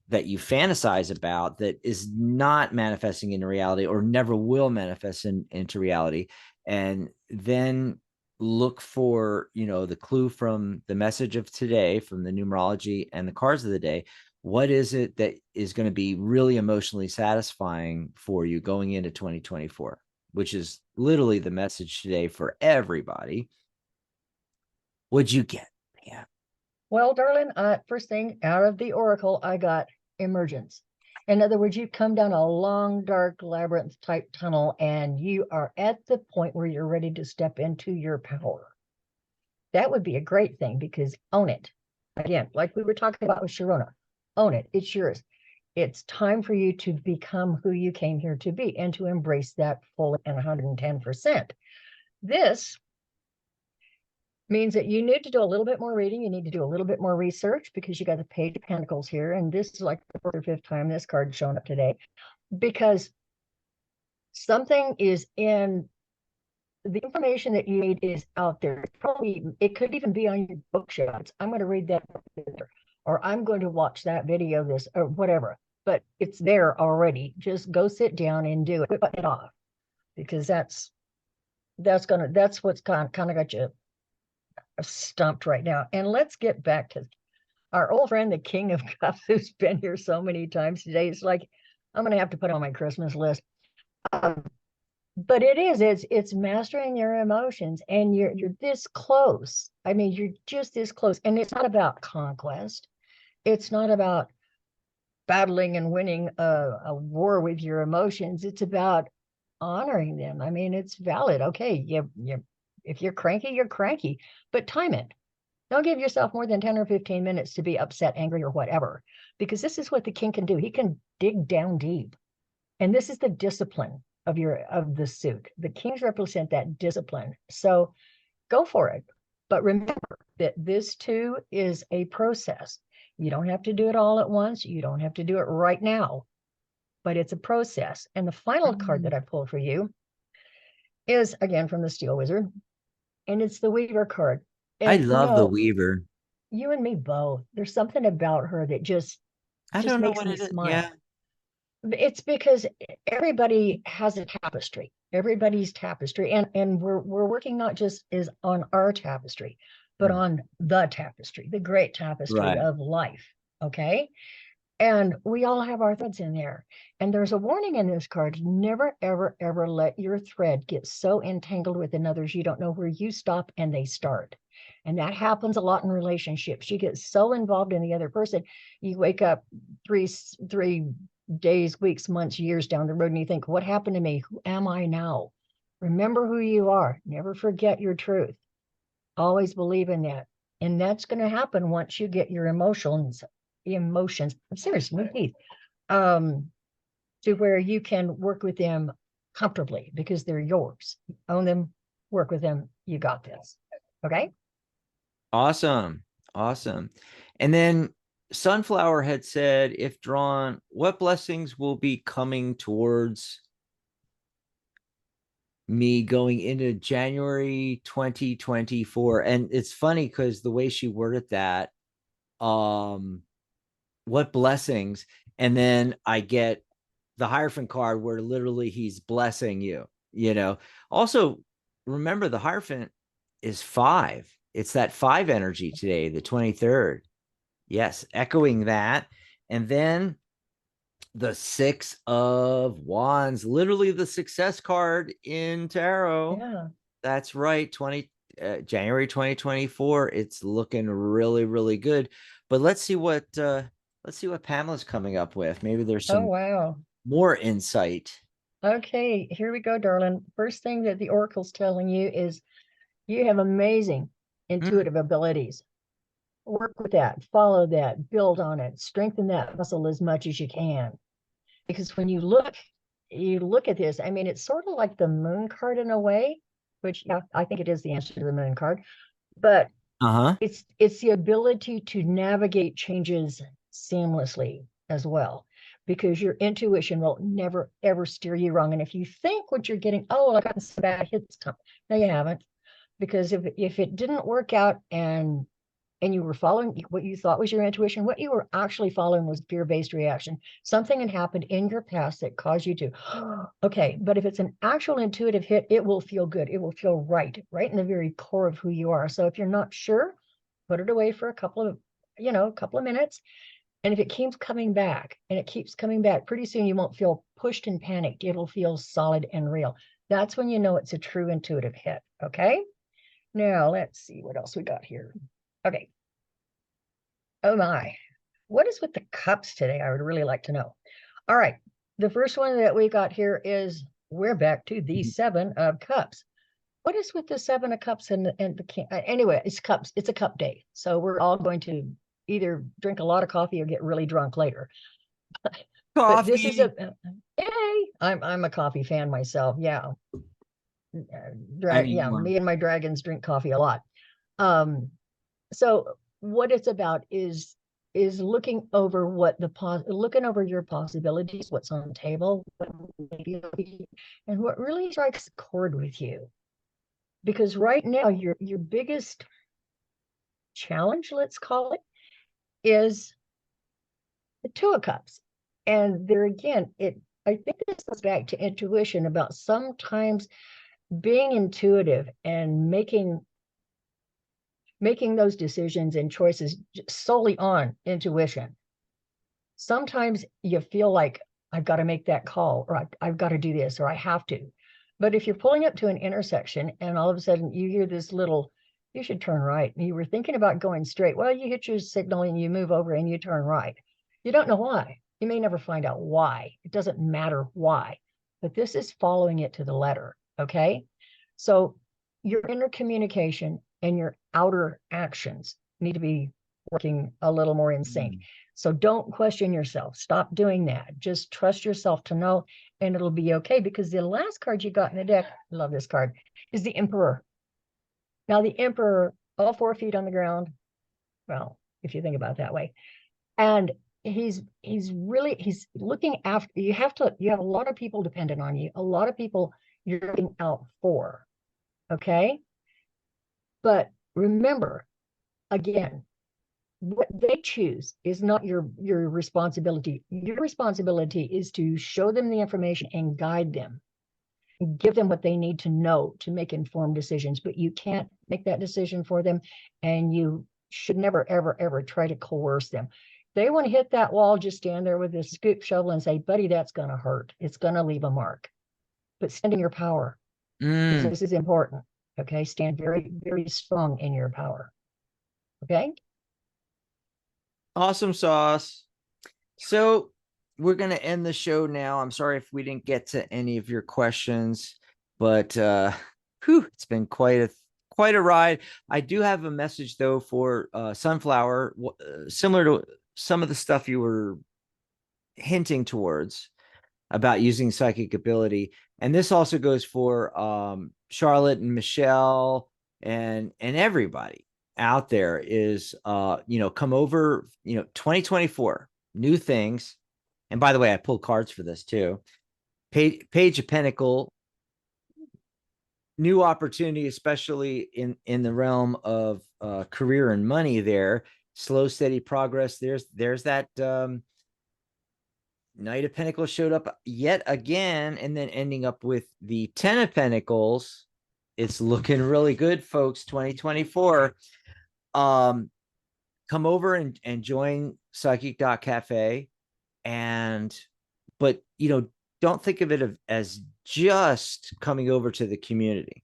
that you fantasize about, that is not manifesting into reality or never will manifest into reality? And then look for, the clue from the message of today, from the numerology and the cards of the day. What is it that is going to be really emotionally satisfying for you going into 2024, which is literally the message today for everybody? What'd you get? Yeah. Well, darling, first thing out of the oracle, I got emergence. In other words, you come down a long, dark labyrinth type tunnel, and you are at the point where you're ready to step into your power. That would be a great thing, because own it. Again, like we were talking about with Sharona, own it. It's yours. It's time for you to become who you came here to be and to embrace that fully and 110%. This means that you need to do a little bit more reading. You need to do a little bit more research, because you got the Page of Pentacles here. And this is like the 4th or 5th time this card's shown up today, because something is in the information that you need is out there. Probably, it could even be on your bookshelves. I'm going to read that, or I'm going to watch that video, this, or whatever. But it's there already. Just go sit down and do it. Put it off, because that's what's kind of got you stumped right now. And let's get back to our old friend, the King of Cups, who's been here so many times today. It's like, I'm going to have to put on my Christmas list. But it's mastering your emotions, and you're this close. I mean, you're just this close. And it's not about conquest. It's not about battling and winning a war with your emotions. It's about honoring them. I mean, it's valid. Okay, if you're cranky, you're cranky, but time it. Don't give yourself more than 10 or 15 minutes to be upset, angry, or whatever, because this is what the king can do. He can dig down deep. And this is the discipline of the suit. The kings represent that discipline. So go for it. But remember that this too is a process. You don't have to do it all at once. You don't have to do it right now, but it's a process. And the final card that I pulled for you is again from the Steel Wizard, and it's the Weaver card. I And love the Weaver. you and me both. There's something about her that just I don't know makes what me it is. smile. Yeah. It's because everybody has a tapestry. everybody's tapestry, and we're working not just is on our tapestry, but Mm. on the tapestry, the great tapestry Right. of life. Okay. And we all have our threads in there. And there's a warning in this card: never, ever, ever let your thread get so entangled with another's you don't know where you stop and they start. And that happens a lot in relationships. You get so involved in the other person, you wake up three days, weeks, months, years down the road, and you think, what happened to me? Who am I now? Remember who you are. Never forget your truth. Always believe in that. And that's going to happen once you get your emotions, I'm serious, no teeth, um, to where you can work with them comfortably because they're yours. Own them, work with them. You got this. Okay. Awesome. Awesome. And then Sunflower had said, if drawn, what blessings will be coming towards me going into January 2024? And it's funny because the way she worded that, um, what blessings? And then I get the Hierophant card where literally he's blessing you, you know. Also, remember the Hierophant is 5. It's that 5 energy today, the 23rd. Yes, echoing that. And then the 6 of Wands, literally the success card in tarot. Yeah. That's right, January 2024. It's looking really, really good. But let's see what Pamela's coming up with. Maybe there's Oh, some wow. more insight. Okay. Here we go, darling. First thing that the Oracle's telling you is you have amazing Mm. intuitive abilities. Work with that, follow that, build on it, strengthen that muscle as much as you can. Because when you look at this, I mean, it's sort of like the moon card in a way, which, yeah, I think it is the answer to the moon card, but Uh-huh. it's the ability to navigate changes seamlessly as well, because your intuition will never ever steer you wrong. And if you think what you're getting, oh, I got some bad hits, no, you haven't. Because if it didn't work out and you were following what you thought was your intuition, what you were actually following was fear-based reaction. Something had happened in your past that caused you to, okay. But if it's an actual intuitive hit, it will feel good. It will feel right, right in the very core of who you are. So if you're not sure, put it away for a couple of minutes. And if it keeps coming back and it keeps coming back, pretty soon you won't feel pushed and panicked. It'll feel solid and real. That's when you know it's a true intuitive hit. Okay. Now let's see what else we got here. Okay. Oh my. What is with the cups today? I would really like to know. All right. The first one that we got here is we're back to the 7 of Cups. What is with the 7 of Cups and the king? Anyway, it's cups. It's a cup day. So we're all going to either drink a lot of coffee or get really drunk later. But this is Coffee. yay. I'm a coffee fan myself. Yeah. I need Yeah, more. me and my dragons drink coffee a lot. Um, so what it's about is looking over looking over your possibilities, what's on the table, and what really strikes a chord with you. Because right now your biggest challenge, let's call it, is the 2 of Cups. And there again, I think this goes back to intuition about sometimes being intuitive and making those decisions and choices solely on intuition. Sometimes you feel like I've got to make that call, or I've got to do this, or I have to. But if you're pulling up to an intersection and all of a sudden you hear this little, you should turn right, and you were thinking about going straight, well, you hit your signal and you move over and you turn right. You don't know why. You may never find out why. It doesn't matter why, but this is following it to the letter. Okay. So your inner communication and your outer actions need to be working a little more in sync. So don't question yourself. Stop doing that. Just trust yourself to know, and it'll be okay. Because the last card you got in the deck, I love this card, is the Emperor. Now, the Emperor, all 4 feet on the ground. Well, if you think about it that way, and he's looking after you. You have a lot of people dependent on you, a lot of people you're looking out for. Okay. But remember, again, what they choose is not your responsibility. Your responsibility is to show them the information and guide them. give them what they need to know to make informed decisions, but you can't make that decision for them. And you should never, ever, ever try to coerce them. They want to hit that wall, just stand there with a scoop shovel and say, buddy, that's going to hurt. It's going to leave a mark. But stand in your power, because this is important. Okay. Stand very, very strong in your power. Okay. Awesome sauce. So we're going to end the show now. I'm sorry if we didn't get to any of your questions, but it's been quite a ride. I do have a message though for Sunflower, similar to some of the stuff you were hinting towards about using psychic ability. And this also goes for Charlotte and Michelle and everybody out there is come over, 2024, new things. And by the way, I pulled cards for this too. Page of Pentacle, new opportunity, especially in the realm of career and money there. Slow, steady progress. There's that Knight of Pentacles showed up yet again, and then ending up with the Ten of Pentacles. It's looking really good, folks. 2024. Come over and join Psychic.cafe. But don't think of it as just coming over to the community.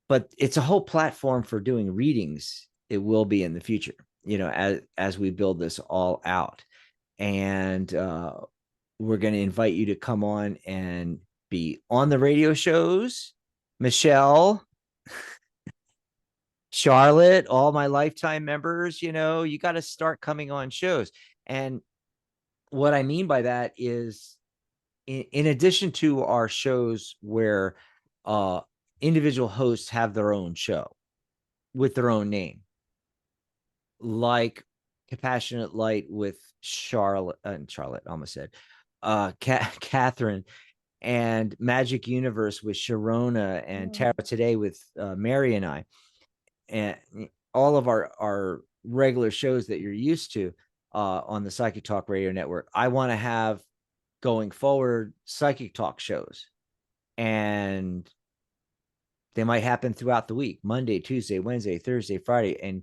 But it's a whole platform for doing readings. It will be in the future, as we build this all out. And we're going to invite you to come on and be on the radio shows. Michelle, Charlotte, all my lifetime members, you got to start coming on shows. And what I mean by that is in addition to our shows where individual hosts have their own show with their own name, like Compassionate Light with Charlotte, almost said, Catherine, and Magic Universe with Sharona, and Tarot Today with Mary and I, and all of our regular shows that you're used to on the Psychic Talk Radio Network. I want to have going forward Psychic Talk shows, and they might happen throughout the week: Monday, Tuesday, Wednesday, Thursday, Friday, and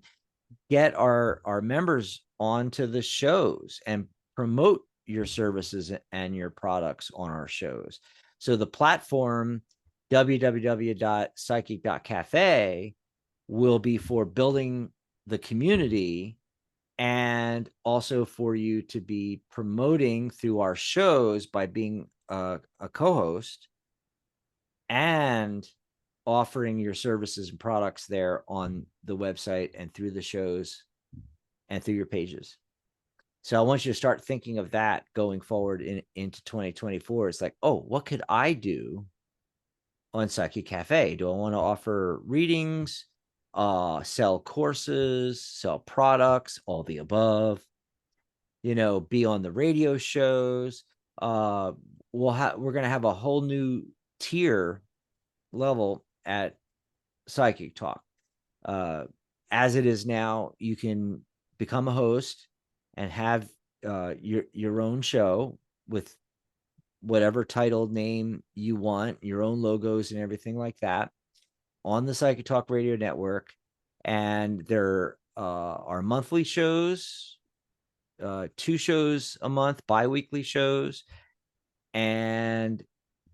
get our members onto the shows and promote your services and your products on our shows. So the platform www.psychic.cafe will be for building the community, and also for you to be promoting through our shows by being a co-host and offering your services and products there on the website and through the shows and through your pages. So I want you to start thinking of that going forward into 2024. It's like, oh, what could I do on Psychic Cafe? Do I want to offer readings, sell courses, sell products, all the above, be on the radio shows? We're going to have a whole new tier level at Psychic Talk. As it is now, you can become a host and have your own show with whatever titled name you want, your own logos and everything like that, on the Psychic Talk Radio Network. And there are monthly shows, 2 shows a month, bi-weekly shows, and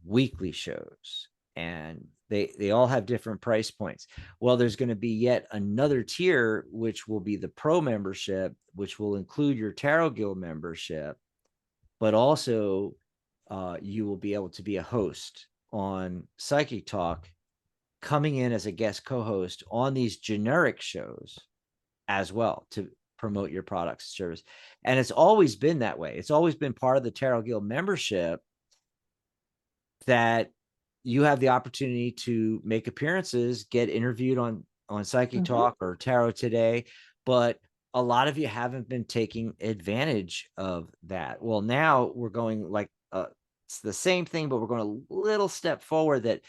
weekly shows. And they all have different price points. Well, there's going to be yet another tier, which will be the pro membership, which will include your Tarot Guild membership, but also you will be able to be a host on Psychic Talk, coming in as a guest co-host on these generic shows as well to promote your products and service. And it's always been that way. It's always been part of the Tarot Guild membership that you have the opportunity to make appearances, get interviewed on Psychic Talk or Tarot Today, but a lot of you haven't been taking advantage of that. Well, now we're going like it's the same thing, but we're going a little step forward, that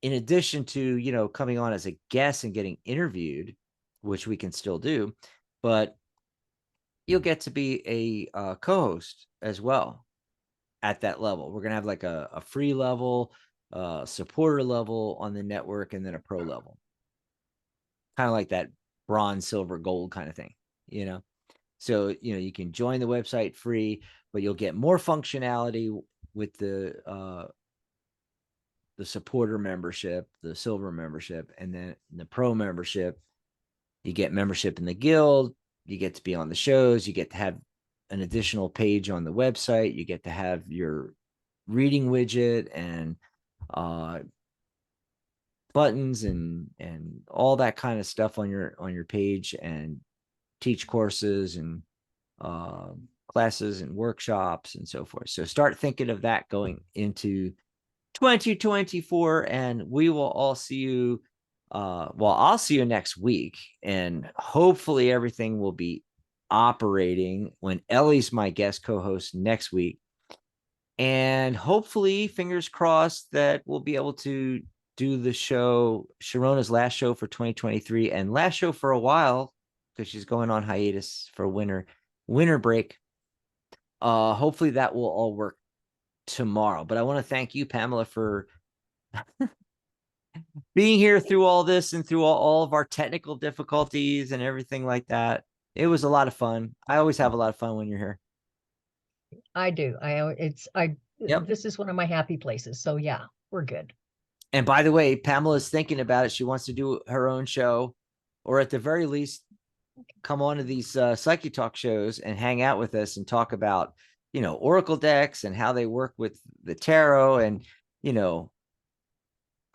in addition to coming on as a guest and getting interviewed, which we can still do, but you'll get to be a co-host as well at that level. We're going to have like a free level, supporter level on the network, and then a pro level, kind of like that bronze, silver, gold kind of thing, you know. So you can join the website free, but you'll get more functionality with the supporter membership, the silver membership, and then the pro membership. You get membership in the guild, you get to be on the shows, you get to have an additional page on the website, you get to have your reading widget and buttons and all that kind of stuff on your page, and teach courses and classes and workshops and so forth. So start thinking of that going into 2024, and we will all see you. I'll see you next week, and hopefully everything will be operating when Ellie's my guest co-host next week. And hopefully, fingers crossed, that we'll be able to do the show, Sharona's last show for 2023 and last show for a while, because she's going on hiatus for winter break. Hopefully that will all work tomorrow. But I want to thank you, Pamela, for being here through all this and through all of our technical difficulties and everything like that. It was a lot of fun. I always have a lot of fun when you're here. I do. Yep. This is one of my happy places. So yeah, we're good. And by the way, Pamela's thinking about it. She wants to do her own show, or at the very least, come on to these Psyche Talk shows and hang out with us and talk about, Oracle decks and how they work with the tarot and,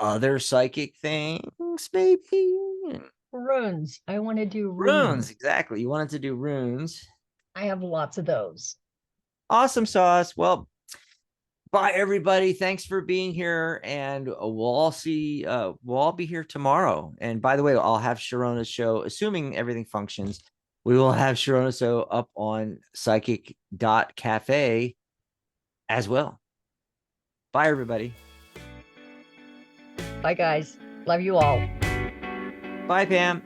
other psychic things, maybe. Runes. I want to do Runes, exactly. You wanted to do runes. I have lots of those. Awesome sauce. Well, bye everybody. Thanks for being here, and we'll all be here tomorrow. And by the way, I'll have Sharona's show, assuming everything functions. We will have Sharona's show up on psychic.cafe as well. Bye everybody. Bye guys. Love you all. Bye Pam.